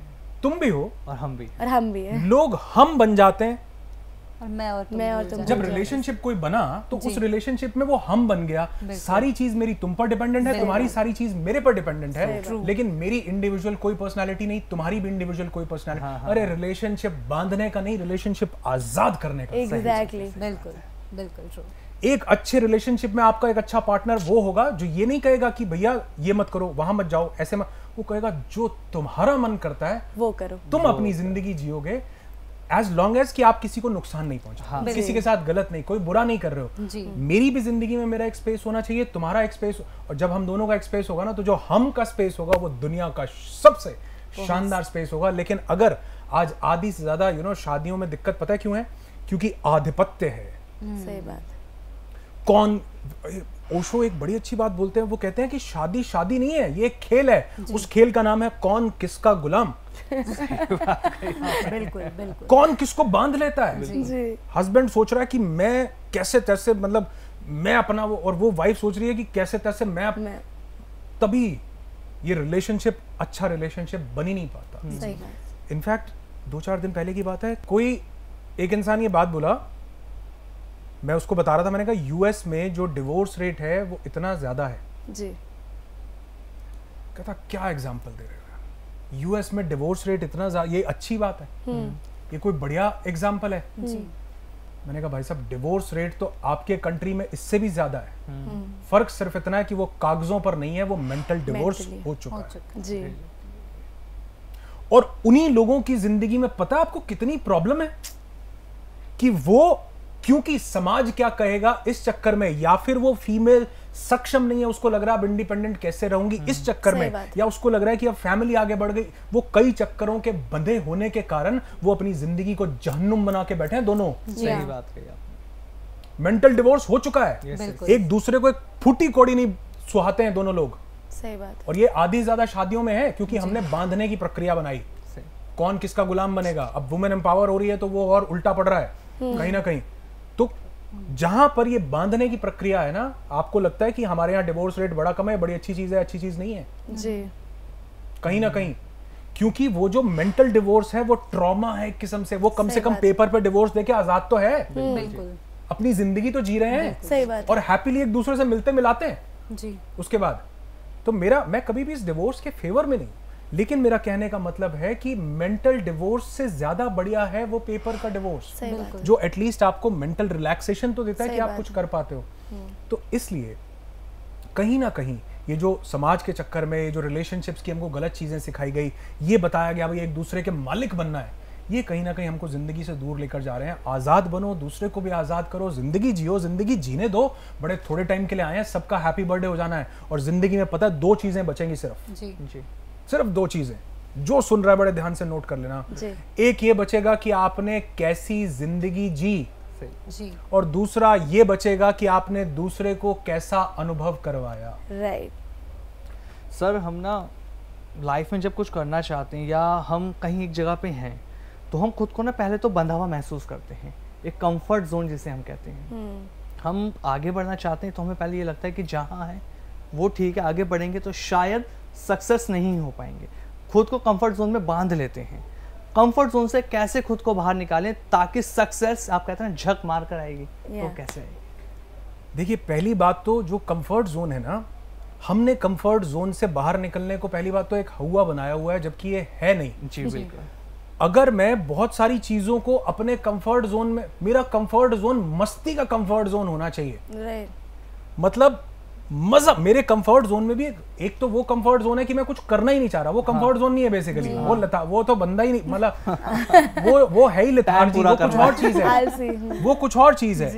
तुम भी हो, और हम भी हैं। लोग हम बन जाते हैं, और मैं और तुम। जब रिलेशनशिप कोई बना तो उस रिलेशनशिप में वो हम बन गया। सारी चीज मेरी तुम पर डिपेंडेंट है, तुम्हारी सारी चीज मेरे पर डिपेंडेंट है, लेकिन मेरी इंडिविजुअल कोई पर्सनालिटी नहीं, तुम्हारी भी इंडिविजुअल कोई पर्सनालिटी। अरे रिलेशनशिप बांधने का नहीं, रिलेशनशिप आजाद करने का। एग्जैक्टली। बिल्कुल बिल्कुल ट्रू। एक अच्छे रिलेशनशिप में आपका एक अच्छा पार्टनर वो होगा जो ये नहीं कहेगा कि भैया ये मत करो, वहां मत जाओ, ऐसे मत। वो कहेगा जो तुम्हारा मन करता है वो करो, तुम अपनी जिंदगी जियोगे, एज लॉन्ग एज कि आप किसी को नुकसान नहीं पहुंचा, किसी के साथ गलत नहीं, कोई बुरा नहीं कर रहे हो। मेरी भी जिंदगी में मेरा एक स्पेस होना चाहिए, तुम्हारा एक स्पेस, और जब हम दोनों का एक स्पेस होगा ना, तो जो हम का स्पेस होगा वो दुनिया का सबसे शानदार स्पेस होगा। लेकिन अगर आज आधी से ज्यादा शादियों में दिक्कत पता है क्यों है? क्योंकि आधिपत्य है। सही बात। कौन, ओशो एक बड़ी अच्छी बात बोलते हैं, वो कहते हैं कि शादी नहीं है, ये एक खेल है। उस खेल का नाम है कौन किसका गुलाम। बिल्कुल बिल्कुल। कौन किसको बांध लेता है। हस्बैंड सोच रहा है कि मैं कैसे तैसे, मतलब मैं अपना वो, और वो वाइफ सोच रही है कि कैसे तैसे मैं तभी ये रिलेशनशिप अच्छा रिलेशनशिप बन ही नहीं पाता। इनफैक्ट 2-4 दिन पहले की बात है, कोई एक इंसान ये बात बोला, मैं उसको बता रहा था, मैंने कहा यूएस में जो डिवोर्स रेट है वो इतना ज्यादा है जी। कहता क्या एग्जांपल दे रहे हो? यूएस में डिवोर्स रेट इतना ज्यादा, ये अच्छी बात है, ये कोई बढ़िया एग्जाम्पल है। मैंने कहा भाई साहब डिवोर्स रेट तो आपके कंट्री में इससे भी ज्यादा है, फर्क सिर्फ इतना है कि वो कागजों पर नहीं है, वो मेंटल डिवोर्स हो चुका है जी। और उन्हीं लोगों की जिंदगी में पता है आपको कितनी प्रॉब्लम है कि वो, क्योंकि समाज क्या कहेगा इस चक्कर में, या फिर वो फीमेल सक्षम नहीं है, उसको लग रहा है अब इंडिपेंडेंट कैसे रहूंगी इस चक्कर में, या उसको लग रहा है कि अब फैमिली आगे बढ़ गई, वो कई चक्करों के बंधे होने के कारण वो अपनी जिंदगी को जहन्नुम बना के बैठे हैं दोनों। सही बात कही आपने। मेंटल डिवोर्स हो चुका है, एक दूसरे को एक फूटी कौड़ी नहीं सुहाते हैं दोनों लोग। सही बात। और ये आधी ज्यादा शादियों में है क्योंकि हमने बांधने की प्रक्रिया बनाई, कौन किसका गुलाम बनेगा। अब वुमेन एम्पावर हो रही है तो वो और उल्टा पड़ रहा है कहीं ना कहीं। तो जहां पर ये बांधने की प्रक्रिया है ना, आपको लगता है कि हमारे यहाँ डिवोर्स रेट बड़ा कम है, बड़ी अच्छी चीज है, अच्छी चीज नहीं है जी, कहीं ना कहीं। क्योंकि वो जो मेंटल डिवोर्स है वो ट्रॉमा है एक किस्म से, वो कम से कम पेपर पे डिवोर्स देके आजाद तो है, बिल्कुल अपनी जिंदगी तो जी रहे हैं, सही बात। और हैप्पीली एक दूसरे से मिलते मिलाते हैं जी। उसके बाद। तो मैं कभी भी इस डिवोर्स के फेवर में नहीं, लेकिन मेरा कहने का मतलब है कि मेंटल डिवोर्स से ज्यादा बढ़िया है वो पेपर का डिवोर्स, जो एटलीस्ट आपको मेंटल रिलैक्सेशन तो देता है कि आप कुछ कर पाते हो। तो इसलिए कहीं ना कहीं ये जो समाज के चक्कर में, ये जो रिलेशनशिप्स की हमको गलत चीजें सिखाई गई, ये बताया गया भाई एक दूसरे के मालिक बनना है, ये कहीं ना कहीं हमको जिंदगी से दूर लेकर जा रहे हैं। आजाद बनो, दूसरे को भी आजाद करो, जिंदगी जियो, जिंदगी जीने दो। बड़े थोड़े टाइम के लिए आए हैं, सबका हैप्पी बर्थडे हो जाना है, और जिंदगी में पता है 2 चीजें बचेंगी सिर्फ जी। जी। सिर्फ 2 चीजें, जो सुन रहा है बड़े ध्यान से नोट कर लेना। एक ये बचेगा कि आपने कैसी जिंदगी जी, और दूसरा ये बचेगा कि आपने दूसरे को कैसा अनुभव करवाया। राइट। सर हम ना लाइफ में जब कुछ करना चाहते हैं या हम कहीं एक जगह पे हैं तो हम खुद को ना पहले तो बंधा हुआ महसूस करते हैं, एक कंफर्ट जोन जिसे हम कहते हैं। हम आगे बढ़ना चाहते हैं तो हमें पहले ये लगता है कि जहाँ है वो ठीक है, आगे बढ़ेंगे तो शायद सक्सेस नहीं हो पाएंगे, खुद को कंफर्ट जोन में बांध लेते हैं। कंफर्ट जोन से कैसे खुद को बाहर निकालें ताकि सक्सेस, आप कहते हैं ना, झक मार कर आएगी, तो कैसे आएगी? देखिए पहली बात तो जो कंफर्ट जोन है ना, हमने कंफर्ट जोन से बाहर निकलने को पहली बात तो एक हवा बनाया हुआ है, जबकि ये है नहीं। जी बिल्कुल। अगर मैं बहुत सारी चीजों को अपने कंफर्ट जोन में, मेरा कंफर्ट जोन मस्ती का कंफर्ट जोन होना चाहिए, मतलब मजा। मेरे कंफर्ट जोन में भी एक तो वो कंफर्ट जोन है कि मैं कुछ करना ही नहीं चाह रहा, वो कंफर्ट जोन नहीं है बेसिकली, वो तो बंदा ही नहीं, मतलब वो है ही लेथार्जी, वो कुछ और चीज है, वो कुछ और चीज है।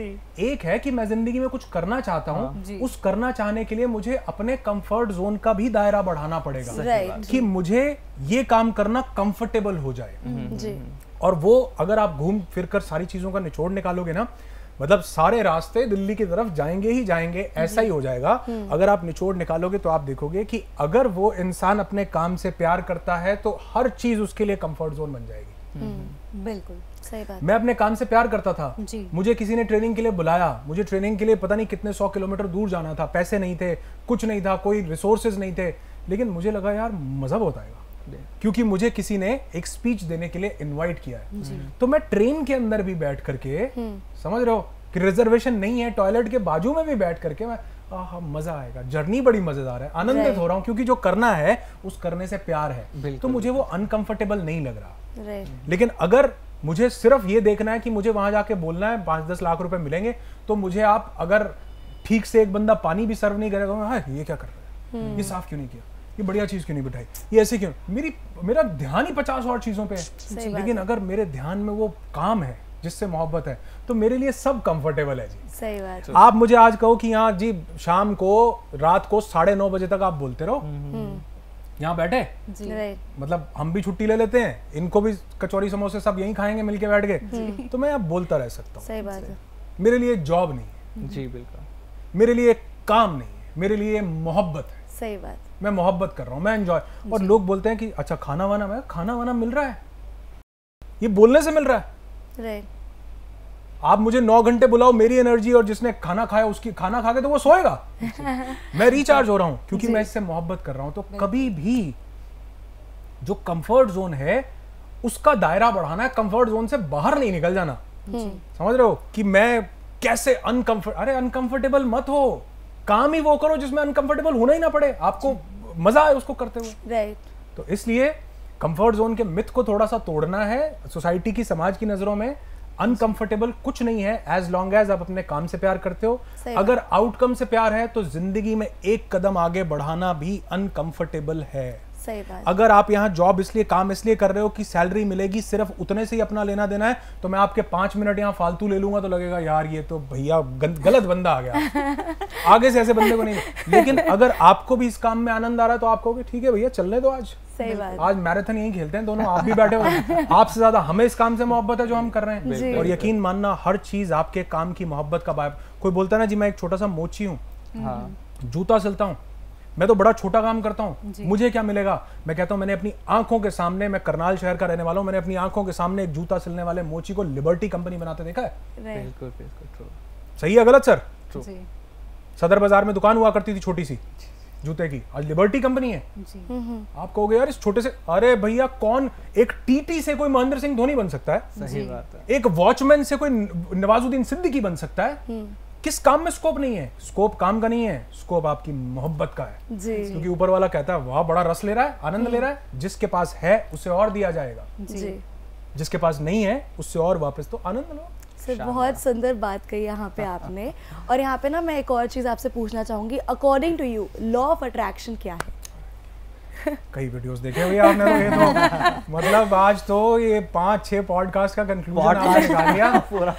एक है कि मैं जिंदगी में कुछ करना चाहता हूँ, उस करना चाहने के लिए मुझे अपने कंफर्ट जोन का भी दायरा बढ़ाना पड़ेगा कि मुझे ये काम करना कंफर्टेबल हो जाए। और वो अगर आप घूम फिर कर सारी चीजों का निचोड़ निकालोगे ना, मतलब सारे रास्ते दिल्ली की तरफ जाएंगे ही जाएंगे, ऐसा ही हो जाएगा। अगर आप निचोड़ निकालोगे तो आप देखोगे कि अगर वो इंसान अपने काम से प्यार करता है तो हर चीज उसके लिए कंफर्ट जोन बन जाएगी। बिल्कुल सही बात। मैं अपने काम से प्यार करता था, मुझे किसी ने ट्रेनिंग के लिए बुलाया, मुझे ट्रेनिंग के लिए पता नहीं कितने 100 किलोमीटर दूर जाना था, पैसे नहीं थे, कुछ नहीं था, कोई रिसोर्सेज नहीं थे, लेकिन मुझे लगा यार मजा बहुत आएगा क्योंकि मुझे किसी ने एक स्पीच देने के लिए इनवाइट किया है। तो मैं ट्रेन के अंदर भी बैठ करके, समझ रहे हो कि रिजर्वेशन नहीं है, टॉयलेट के बाजू में भी बैठ करके मैं मजा आएगा, जर्नी बड़ी मजेदार है, आनंदित हो रहा हूँ क्योंकि जो करना है उस करने से प्यार है, तो मुझे वो अनकंफर्टेबल नहीं लग रहा। लेकिन अगर मुझे सिर्फ ये देखना है कि मुझे वहां जाके बोलना है 5-10 लाख रुपए मिलेंगे, तो मुझे आप अगर ठीक से एक बंदा पानी भी सर्व नहीं करेगा, हाँ ये क्या कर रहा है, ये साफ क्यों नहीं किया, ये बढ़िया चीज क्यों नहीं बिठाई, ये ऐसे क्यों, मेरा ध्यान ही 50 और चीजों पे है। लेकिन अगर मेरे ध्यान में वो काम है जिससे मोहब्बत है तो मेरे लिए सब कंफर्टेबल है जी। सही बात। आप मुझे आज कहो कि यहाँ जी शाम को रात को 9:30 बजे तक आप बोलते रहो, यहाँ बैठे जी, मतलब हम भी छुट्टी ले लेते हैं, इनको भी कचौरी समोसे सब यहीं खाएंगे मिलके बैठ के, तो मैं अब बोलता रह सकता हूँ। सही बात है। मेरे लिए जॉब नहीं है जी, बिल्कुल, मेरे लिए काम नहीं है, मेरे लिए मोहब्बत है। सही बात। मैं मोहब्बत कर रहा हूँ, मैं एंजॉय। और लोग बोलते हैं कि अच्छा खाना वाना मिल रहा है, ये बोलने से मिल रहा है। आप मुझे 9 घंटे बुलाओ, मेरी एनर्जी और जिसने खाना खाया उसकी, खाना खा के तो वो सोएगा, मैं रिचार्ज हो रहा हूं क्योंकि मैं इससे मोहब्बत कर रहा हूं। तो कभी भी जो कंफर्ट जोन है उसका दायरा बढ़ाना है, कंफर्ट जोन से बाहर नहीं निकल जाना। समझ रहे हो कि मैं कैसे अनकंफर्टेबल मत हो, काम ही वो करो जिसमें अनकंफर्टेबल होना ही ना पड़े, आपको मजा आए उसको करते हुए। राइट। तो इसलिए कंफर्ट जोन के मिथ को थोड़ा सा तोड़ना है। सोसाइटी की, समाज की नजरों में अनकंफर्टेबल कुछ नहीं है, एज लॉन्ग एज आप अपने काम से प्यार करते हो। अगर आउटकम से प्यार है तो जिंदगी में एक कदम आगे बढ़ाना भी अनकंफर्टेबल है। सही बात। अगर आप यहाँ जॉब इसलिए, काम इसलिए कर रहे हो कि सैलरी मिलेगी, सिर्फ उतने से ही अपना लेना देना है, तो मैं आपके 5 मिनट यहाँ फालतू ले लूंगा तो लगेगा यार ये तो भैया गलत बंदा आ गया। आगे से ऐसे बंदे को नहीं। लेकिन अगर आपको भी इस काम में आनंद आ रहा है तो आप कहोगे ठीक है भैया चलने दो, आज सही बात। आज मैराथन यही खेलते हैं दोनों, आप भी बैठे हो। आपसे ज्यादा हमें इस काम से मोहब्बत है जो हम कर रहे हैं। और यकीन मानना, हर चीज आपके काम की मोहब्बत का बायब। कोई बोलता है ना जी मैं एक छोटा सा मोची हूँ, जूता सिलता हूँ, मैं तो बड़ा छोटा काम करता हूँ, मुझे क्या मिलेगा? मैं कहता हूँ मैंने अपनी आंखों के सामने, मैं करनाल शहर का रहने वाला हूँ, मैंने अपनी आंखों के सामने एक जूता सिलने वाले मोची को लिबर्टी कंपनी बनाते देखा है। बिल्कुल बिल्कुल सही है गलत सर? जी। सदर बाजार में दुकान हुआ करती थी छोटी सी जूते की, आज लिबर्टी कंपनी है। आप कहोगे यार इस छोटे से, अरे भैया कौन, एक टीटी से कोई महेंद्र सिंह धोनी बन सकता है? सही बात है। एक वॉचमैन से कोई नवाजुद्दीन सिद्दीकी बन सकता है? किस काम में स्कोप नहीं है? स्कोप काम का नहीं है, स्कोप आपकी मोहब्बत का है। जी। क्योंकि ऊपर वाला कहता है वाह बड़ा रस ले रहा है, आनंद ले रहा है, जिसके पास है उसे और दिया जाएगा, जी। जिसके पास नहीं है उससे और वापस तो आनंद लो। सर बहुत सुंदर बात कही यहाँ पे आपने। और यहाँ पे ना मैं एक और चीज़ आपसे पूछना चाहूँगी, according to you law of attraction क्या है? कई वीडियोस देखे हुए आपने तो, ये तो मतलब आज तो ये 5-6 पॉडकास्ट का कंक्लूजन आपने निकाल लिया पूरा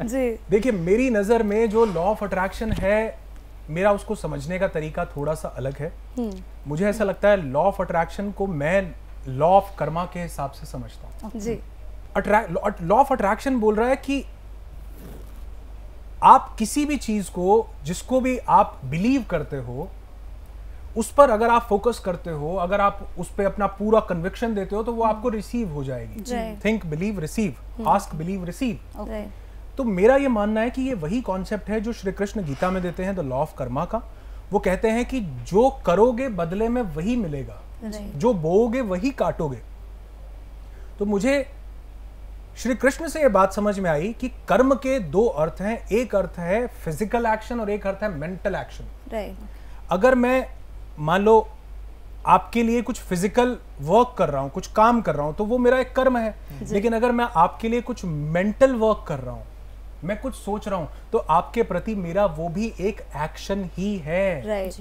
जी। देखिए मेरी नज़र में जो लॉ ऑफ अट्रैक्शन है, मेरा उसको समझने का तरीका थोड़ा सा अलग है। मुझे ऐसा लगता है लॉ ऑफ अट्रैक्शन को मैं लॉ ऑफ कर्मा के हिसाब से समझता हूँ। जी। लॉ ऑफ अट्रैक्शन बोल रहा है कि आप किसी भी चीज को, जिसको भी आप बिलीव करते हो, उस पर अगर आप फोकस करते हो, अगर आप उस पर अपना पूरा कन्विक्शन देते हो तो वो आपको रिसीव हो जाएगी। Think believe receive, ask believe receive. तो मेरा ये मानना है कि ये वही कॉन्सेप्ट है जो श्री कृष्ण गीता में देते हैं, द लॉ ऑफ कर्मा का। वो कहते हैं कि जो करोगे बदले में वही मिलेगा, जो बोओगे वही काटोगे। तो मुझे श्री कृष्ण से ये बात समझ में आई कि कर्म के 2 अर्थ हैं, एक अर्थ है फिजिकल एक्शन और एक अर्थ है मेंटल एक्शन। अगर मैं मान लो आपके लिए कुछ फिजिकल वर्क कर रहा हूं, कुछ काम कर रहा हूं, तो वो मेरा एक कर्म है। लेकिन अगर मैं आपके लिए कुछ मेंटल वर्क कर रहा हूं, मैं कुछ सोच रहा हूं, तो आपके प्रति मेरा वो भी एक एक्शन ही है।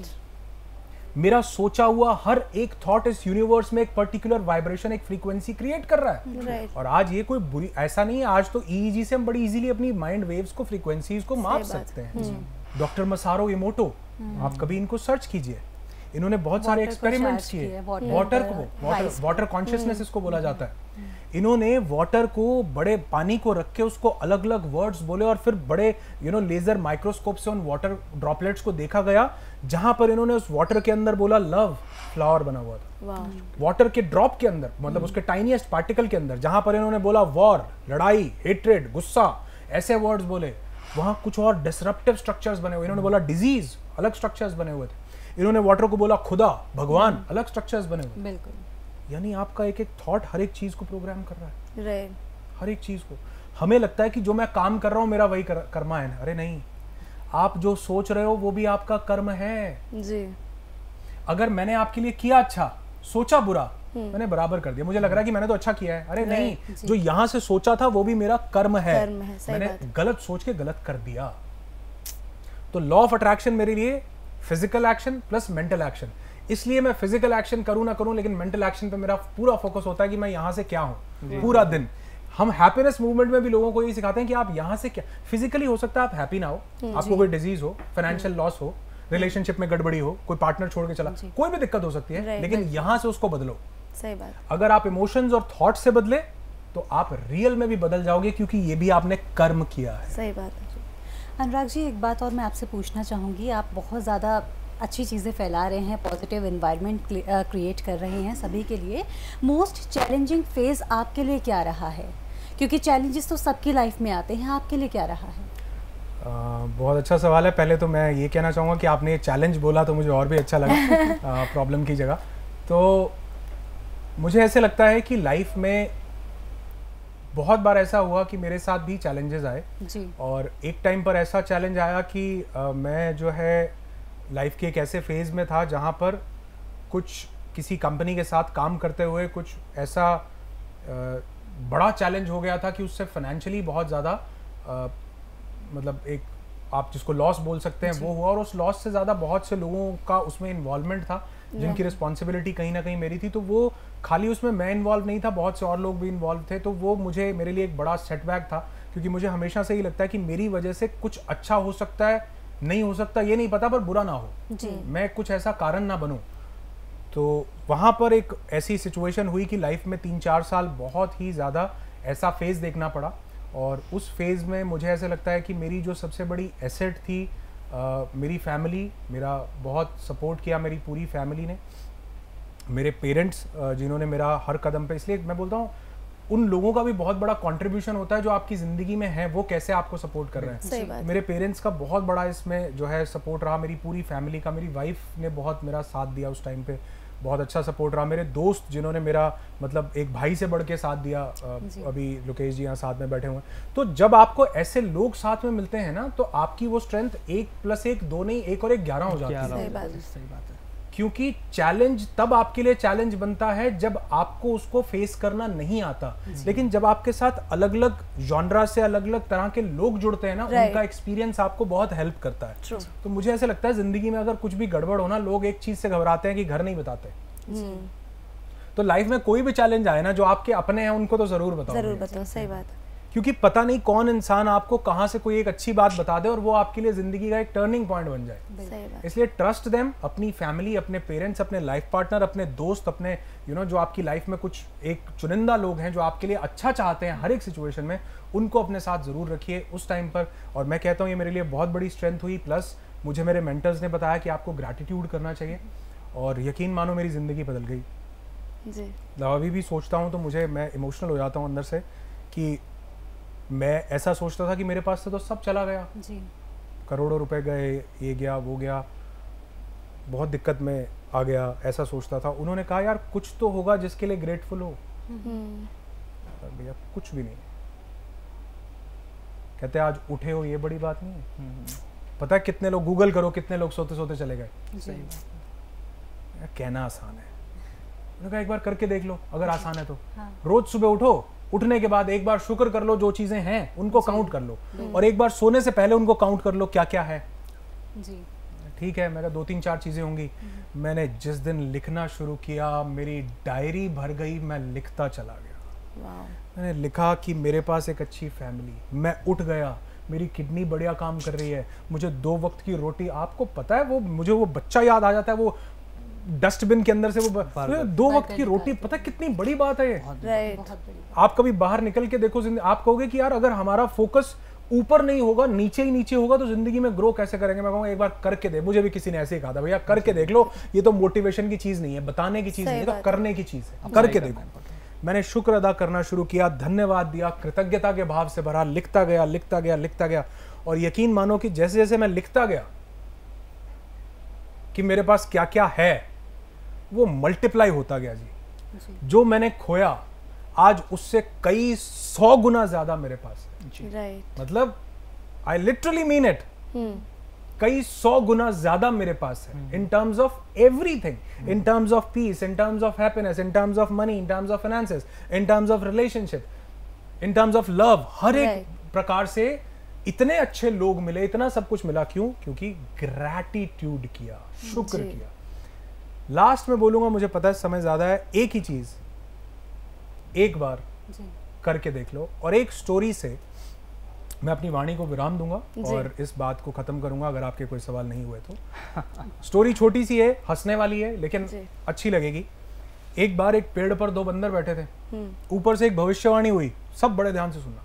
मेरा सोचा हुआ हर एक थॉट इस यूनिवर्स में एक पर्टिकुलर वाइब्रेशन, एक फ्रीक्वेंसी क्रिएट कर रहा है। और आज ये कोई बुरी ऐसा नहीं है, आज तो ईईजी से हम बड़ी इजीली अपनी माइंड वेव्स को, फ्रीक्वेंसीज को माप सकते हैं। डॉक्टर मसारो इमोटो, आप कभी इनको सर्च कीजिए, इन्होंने बहुत सारे एक्सपेरिमेंट्स किए। वाटर कॉन्शियसनेस इसको बोला जाता है। इन्होंने वाटर को, बड़े पानी को रख के उसको अलग अलग वर्ड्स बोले और फिर बड़े लेजर माइक्रोस्कोप से उन वाटर ड्रॉपलेट्स को देखा गया, जहां पर इन्होंने उस वाटर के अंदर बोला लव, फ्लावर बना हुआ था। वाटर के ड्रॉप के अंदर, मतलब उसके टाइनीएस्ट पार्टिकल के अंदर, जहां पर इन्होंने बोला वॉर, लड़ाई, हेट्रेड, गुस्सा, ऐसे वर्ड्स बोले, वहां कुछ और डिसरप्टिव स्ट्रक्चर्स बने हुए। इन्होंने बोला डिजीज, अलग स्ट्रक्चर्स बने हुए थे। इन्होंने वाटर को बोला खुदा, भगवान, अलग स्ट्रक्चर्स बने हुए। बिल्कुल। यानी आपका एक एक थॉट हर एक चीज को प्रोग्राम कर रहा है, हर एक चीज को। हमें लगता है कि जो मैं काम कर रहा हूं मेरा वही कर्मा है। अरे नहीं, आप जो सोच रहे हो वो भी आपका कर्म है जी। अगर मैंने आपके लिए किया अच्छा, सोचा बुरा, मैंने बराबर कर दिया, मुझे लग रहा है कि मैंने तो अच्छा किया है। अरे नहीं, जो यहां से सोचा था वो भी मेरा कर्म है। मैंने गलत सोच के गलत कर दिया। तो लॉ ऑफ अट्रैक्शन मेरे लिए physical action plus mental action. इसलिए मैं फिजिकल एक्शन करूं ना करूं, लेकिन मेंटल एक्शन पे मेरा पूरा फोकस होता है कि मैं यहां से क्या हूं पूरा दिन। हम हैप्पीनेस मूवमेंट में भी लोगों को ये सिखाते हैं कि आप यहां से क्या, फिजिकली हो सकता है आप हैप्पी ना हो, आपको कोई डिजीज हो, फाइनेंशियल लॉस हो, रिलेशनशिप में गड़बड़ी हो, कोई पार्टनर छोड़ के चला, कोई भी दिक्कत हो सकती है, लेकिन यहां से उसको बदलो। सही बात। अगर आप इमोशंस और थॉट से बदले तो आप रियल में भी बदल जाओगे, क्योंकि ये भी आपने कर्म किया है। सही बात है। अनुराग जी, एक बात और मैं आपसे पूछना चाहूँगी, आप बहुत ज़्यादा अच्छी चीज़ें फैला रहे हैं, पॉजिटिव एनवायरनमेंट क्रिएट कर रहे हैं सभी के लिए। मोस्ट चैलेंजिंग फेज़ आपके लिए क्या रहा है? क्योंकि चैलेंजेस तो सबकी लाइफ में आते हैं, आपके लिए क्या रहा है? बहुत अच्छा सवाल है। पहले तो मैं ये कहना चाहूँगा कि आपने चैलेंज बोला तो मुझे और भी अच्छा लगा प्रॉब्लम की जगह। तो मुझे ऐसे लगता है कि लाइफ में बहुत बार ऐसा हुआ कि मेरे साथ भी चैलेंजेस आए जी। और एक टाइम पर ऐसा चैलेंज आया कि मैं जो है लाइफ के एक ऐसे फेज़ में था जहाँ पर कुछ किसी कंपनी के साथ काम करते हुए कुछ ऐसा बड़ा चैलेंज हो गया था कि उससे फाइनेंशियली बहुत ज़्यादा मतलब एक आप जिसको लॉस बोल सकते हैं वो हुआ, और उस लॉस से ज़्यादा बहुत से लोगों का उसमें इन्वॉल्वमेंट था जिनकी रिस्पॉन्सिबिलिटी कहीं ना कहीं मेरी थी। तो वो खाली उसमें मैं इन्वॉल्व नहीं था, बहुत से और लोग भी इन्वॉल्व थे। तो वो मेरे लिए एक बड़ा सेटबैक था, क्योंकि मुझे हमेशा से ही लगता है कि मेरी वजह से कुछ अच्छा हो सकता है, नहीं हो सकता ये नहीं पता, पर बुरा ना हो, मैं कुछ ऐसा कारण ना बनूं। तो वहाँ पर एक ऐसी सिचुएशन हुई कि लाइफ में 3-4 साल बहुत ही ज़्यादा ऐसा फेज़ देखना पड़ा, और उस फेज़ में मुझे ऐसे लगता है कि मेरी जो सबसे बड़ी एसेट थी मेरी फैमिली, मेरा बहुत सपोर्ट किया मेरी पूरी फैमिली ने, मेरे पेरेंट्स जिन्होंने मेरा हर कदम पे, इसलिए मैं बोलता हूँ उन लोगों का भी बहुत बड़ा कंट्रीब्यूशन होता है जो आपकी ज़िंदगी में है, वो कैसे आपको सपोर्ट कर रहे हैं। मेरे पेरेंट्स का बहुत बड़ा इसमें जो है सपोर्ट रहा, मेरी पूरी फैमिली का, मेरी वाइफ ने बहुत मेरा साथ दिया उस टाइम पे, बहुत अच्छा सपोर्ट रहा, मेरे दोस्त जिन्होंने मेरा मतलब एक भाई से बढ़ के साथ दिया, अभी लोकेश जी यहाँ साथ में बैठे हुए हैं। तो जब आपको ऐसे लोग साथ में मिलते हैं ना, तो आपकी वो स्ट्रेंथ 1+1 2 नहीं, 1 और 1 11 हो जाती है। सही बात है, क्योंकि चैलेंज तब आपके लिए चैलेंज बनता है जब आपको उसको फेस करना नहीं आता, लेकिन जब आपके साथ अलग अलग जॉनरा से अलग अलग तरह के लोग जुड़ते हैं ना, उनका एक्सपीरियंस आपको बहुत हेल्प करता है। तो मुझे ऐसे लगता है जिंदगी में अगर कुछ भी गड़बड़ हो ना, लोग एक चीज से घबराते हैं कि घर नहीं बताते। तो लाइफ में कोई भी चैलेंज आए ना, जो आपके अपने हैं उनको तो जरूर बताओ। सही बात है, क्योंकि पता नहीं कौन इंसान आपको कहां से कोई एक अच्छी बात बता दे और वो आपके लिए जिंदगी का एक टर्निंग पॉइंट बन जाए। इसलिए ट्रस्ट देम, अपनी फैमिली, अपने पेरेंट्स, अपने लाइफ पार्टनर, अपने दोस्त, अपने जो आपकी लाइफ में कुछ एक चुनिंदा लोग हैं जो आपके लिए अच्छा चाहते हैं हर एक सिचुएशन में, उनको अपने साथ जरूर रखिए उस टाइम पर। और मैं कहता हूँ ये मेरे लिए बहुत बड़ी स्ट्रेंथ हुई, प्लस मुझे मेरे मेंटर्स ने बताया कि आपको ग्रैटिट्यूड करना चाहिए, और यकीन मानो मेरी जिंदगी बदल गई जी। अभी भी सोचता हूँ तो मैं इमोशनल हो जाता हूँ अंदर से, कि मैं ऐसा सोचता था कि मेरे पास से तो सब चला गया जी, करोड़ों रुपए गए, ये गया वो गया, बहुत दिक्कत में आ गया, ऐसा सोचता था। उन्होंने कहा यार कुछ तो होगा जिसके लिए ग्रेटफुल हो। भैया कुछ भी नहीं, कहते आज उठे हो ये बड़ी बात नहीं है। पता है कितने लोग, गूगल करो कितने लोग सोते सोते चले गए। कहना आसान है, उन्होंने कहा एक बार करके देख लो, अगर आसान है तो। रोज सुबह उठो, उठने के बाद एक बार शुक्र कर लो, जो चीजें हैं उनको काउंट कर लो, और एक बार सोने से पहले उनको काउंट कर लो क्या क्या है जी। ठीक है, मेरा 2-3-4 चीजें होंगी। मैंने जिस दिन लिखना शुरू किया, मेरी डायरी भर गई, मैं लिखता चला गया। मैंने लिखा कि मेरे पास एक अच्छी फैमिली, मैं उठ गया, मेरी किडनी बढ़िया काम कर रही है, मुझे 2 वक्त की रोटी, आपको पता है वो मुझे वो बच्चा याद आ जाता है, वो डस्टबिन के अंदर से वो 2 वक्त की रोटी, पता कितनी बड़ी बात है ये। आप कभी बाहर निकल के देखो, आप कहोगे कि यार अगर हमारा फोकस ऊपर नहीं होगा, नीचे ही नीचे होगा, तो जिंदगी में ग्रो कैसे करेंगे। मैं कहूँगा एक बार करके दे, मुझे भी किसी ने ऐसे ही कहा था, भैया करके देख लो, ये तो मोटिवेशन की चीज नहीं है, बताने की चीज नहीं है, तो करने की चीज है, करके देखो। मैंने शुक्र अदा करना शुरू किया, धन्यवाद दिया, कृतज्ञता के भाव से भरा, लिखता गया लिखता गया लिखता गया, और यकीन मानो कि जैसे जैसे मैं लिखता गया कि मेरे पास क्या क्या है, वो मल्टीप्लाई होता गया जी। जो मैंने खोया आज उससे कई 100 गुना ज्यादा मेरे पास है। मतलब आई लिटरली मीन इट, कई 100 गुना ज्यादा मेरे पास है, in terms of everything, in terms of peace, in terms of happiness, in terms of money, in terms of finances, in terms of relationship, in terms of love, हर एक प्रकार से इतने अच्छे लोग मिले, इतना सब कुछ मिला। क्यों? क्योंकि ग्रैटिट्यूड किया, शुक्र किया। लास्ट में बोलूंगा, मुझे पता है समय ज्यादा है, एक ही चीज एक बार करके देख लो। और एक स्टोरी से मैं अपनी वाणी को विराम दूंगा और इस बात को खत्म करूंगा, अगर आपके कोई सवाल नहीं हुए तो। स्टोरी छोटी सी है, हंसने वाली है, लेकिन अच्छी लगेगी। एक बार एक पेड़ पर 2 बंदर बैठे थे, ऊपर से एक भविष्यवाणी हुई, सब बड़े ध्यान से सुनना।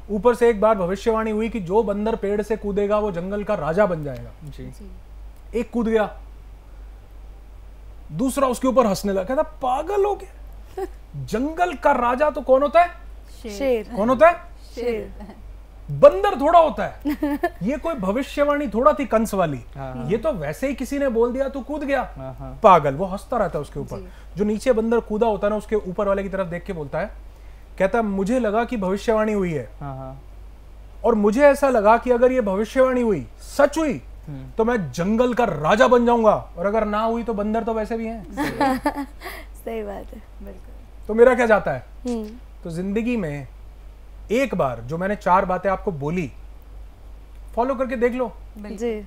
ऊपर से एक बार भविष्यवाणी हुई कि जो बंदर पेड़ से कूदेगा वो जंगल का राजा बन जाएगा जी। एक कूद गया, दूसरा उसके ऊपर हंसने लगा, कहता पागल हो गया, जंगल का राजा तो कौन होता है? शेर। कौन होता है? शेर। बंदर थोड़ा होता है। ये कोई भविष्यवाणी थोड़ा थी कंस वाली, ये तो वैसे ही किसी ने बोल दिया तो कूद गया, पागल। वो हंसता रहता है उसके ऊपर। जो नीचे बंदर कूदा होता है ना, उसके ऊपर वाले की तरफ देख के बोलता है, कहता मुझे लगा कि भविष्यवाणी हुई है, और मुझे ऐसा लगा कि अगर ये भविष्यवाणी हुई, सच हुई, तो मैं जंगल का राजा बन जाऊंगा, और अगर ना हुई तो बंदर तो वैसे भी हैं। सही बात है, बिल्कुल। तो मेरा क्या जाता है, तो जिंदगी में एक बार जो मैंने 4 बातें आपको बोली फॉलो करके देख लो,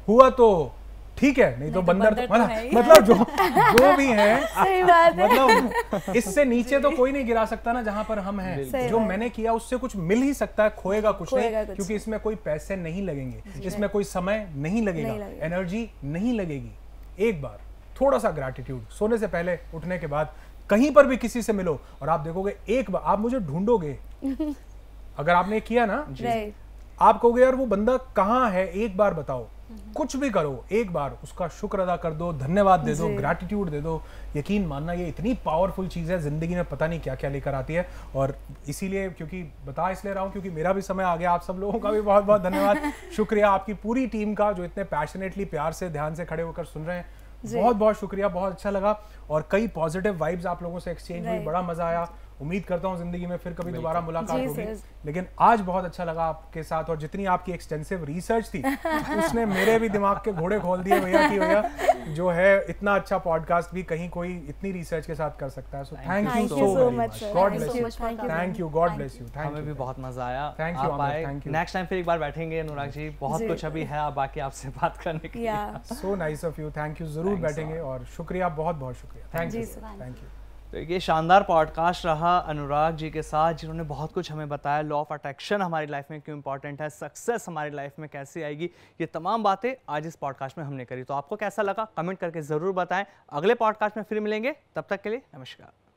हुआ तो ठीक है, नहीं तो बंदर तो मतलब जो भी है, सही बात है। मतलब इससे नीचे तो कोई नहीं गिरा सकता ना जहां पर हम हैं। जो मैंने किया उससे कुछ मिल ही सकता है, खोएगा कुछ नहीं, क्योंकि इसमें कोई पैसे नहीं लगेंगे, इसमें कोई समय नहीं लगेगा, एनर्जी नहीं लगेगी। एक बार थोड़ा सा ग्रैटिट्यूड, सोने से पहले, उठने के बाद, कहीं पर भी किसी से मिलो और आप देखोगे, एक बार आप मुझे ढूंढोगे, अगर आपने किया ना, आप कहोगे यार वो बंदा कहाँ है, एक बार बताओ। कुछ भी करो, एक बार उसका शुक्र अदा कर दो, धन्यवाद दे दो, ग्रैटिट्यूड दे दो। यकीन मानना ये इतनी पावरफुल चीज़ है, जिंदगी में पता नहीं क्या क्या लेकर आती है। और इसीलिए, क्योंकि बता इसलिए रहा हूँ क्योंकि मेरा भी समय आ गया। आप सब लोगों का भी बहुत बहुत धन्यवाद, शुक्रिया आपकी पूरी टीम का, जो इतने पैशनेटली, प्यार से, ध्यान से खड़े होकर सुन रहे हैं। बहुत बहुत शुक्रिया, बहुत अच्छा लगा। और कई पॉजिटिव वाइब्स आप लोगों से एक्सचेंज हुई, बड़ा मजा आया। उम्मीद करता हूँ जिंदगी में फिर कभी दोबारा मुलाकात होगी। लेकिन आज बहुत अच्छा लगा आपके साथ, और जितनी आपकी एक्सटेंसिव रिसर्च थी उसने मेरे भी दिमाग के घोड़े खोल दिए भैया कि भैया जो है इतना अच्छा पॉडकास्ट भी कहीं कोई इतनी रिसर्च के साथ कर सकता है। So thank you so much, God bless you, thank you, God bless you, हमें भी बहुत मजा आया। Thank you, thank you. Next time फिर एक बार बैठेंगे अनुराग जी, बहुत कुछ अभी है बाकी आपसे बात करने के लिए। So nice of you, thank you, जरूर बैठेंगे। और शुक्रिया, बहुत बहुत शुक्रिया, थैंक यू, थैंक यू। तो ये शानदार पॉडकास्ट रहा अनुराग जी के साथ, जिन्होंने बहुत कुछ हमें बताया। लॉ ऑफ अट्रैक्शन हमारी लाइफ में क्यों इंपॉर्टेंट है, सक्सेस हमारी लाइफ में कैसे आएगी, ये तमाम बातें आज इस पॉडकास्ट में हमने करी। तो आपको कैसा लगा कमेंट करके ज़रूर बताएं। अगले पॉडकास्ट में फिर मिलेंगे, तब तक के लिए नमस्कार।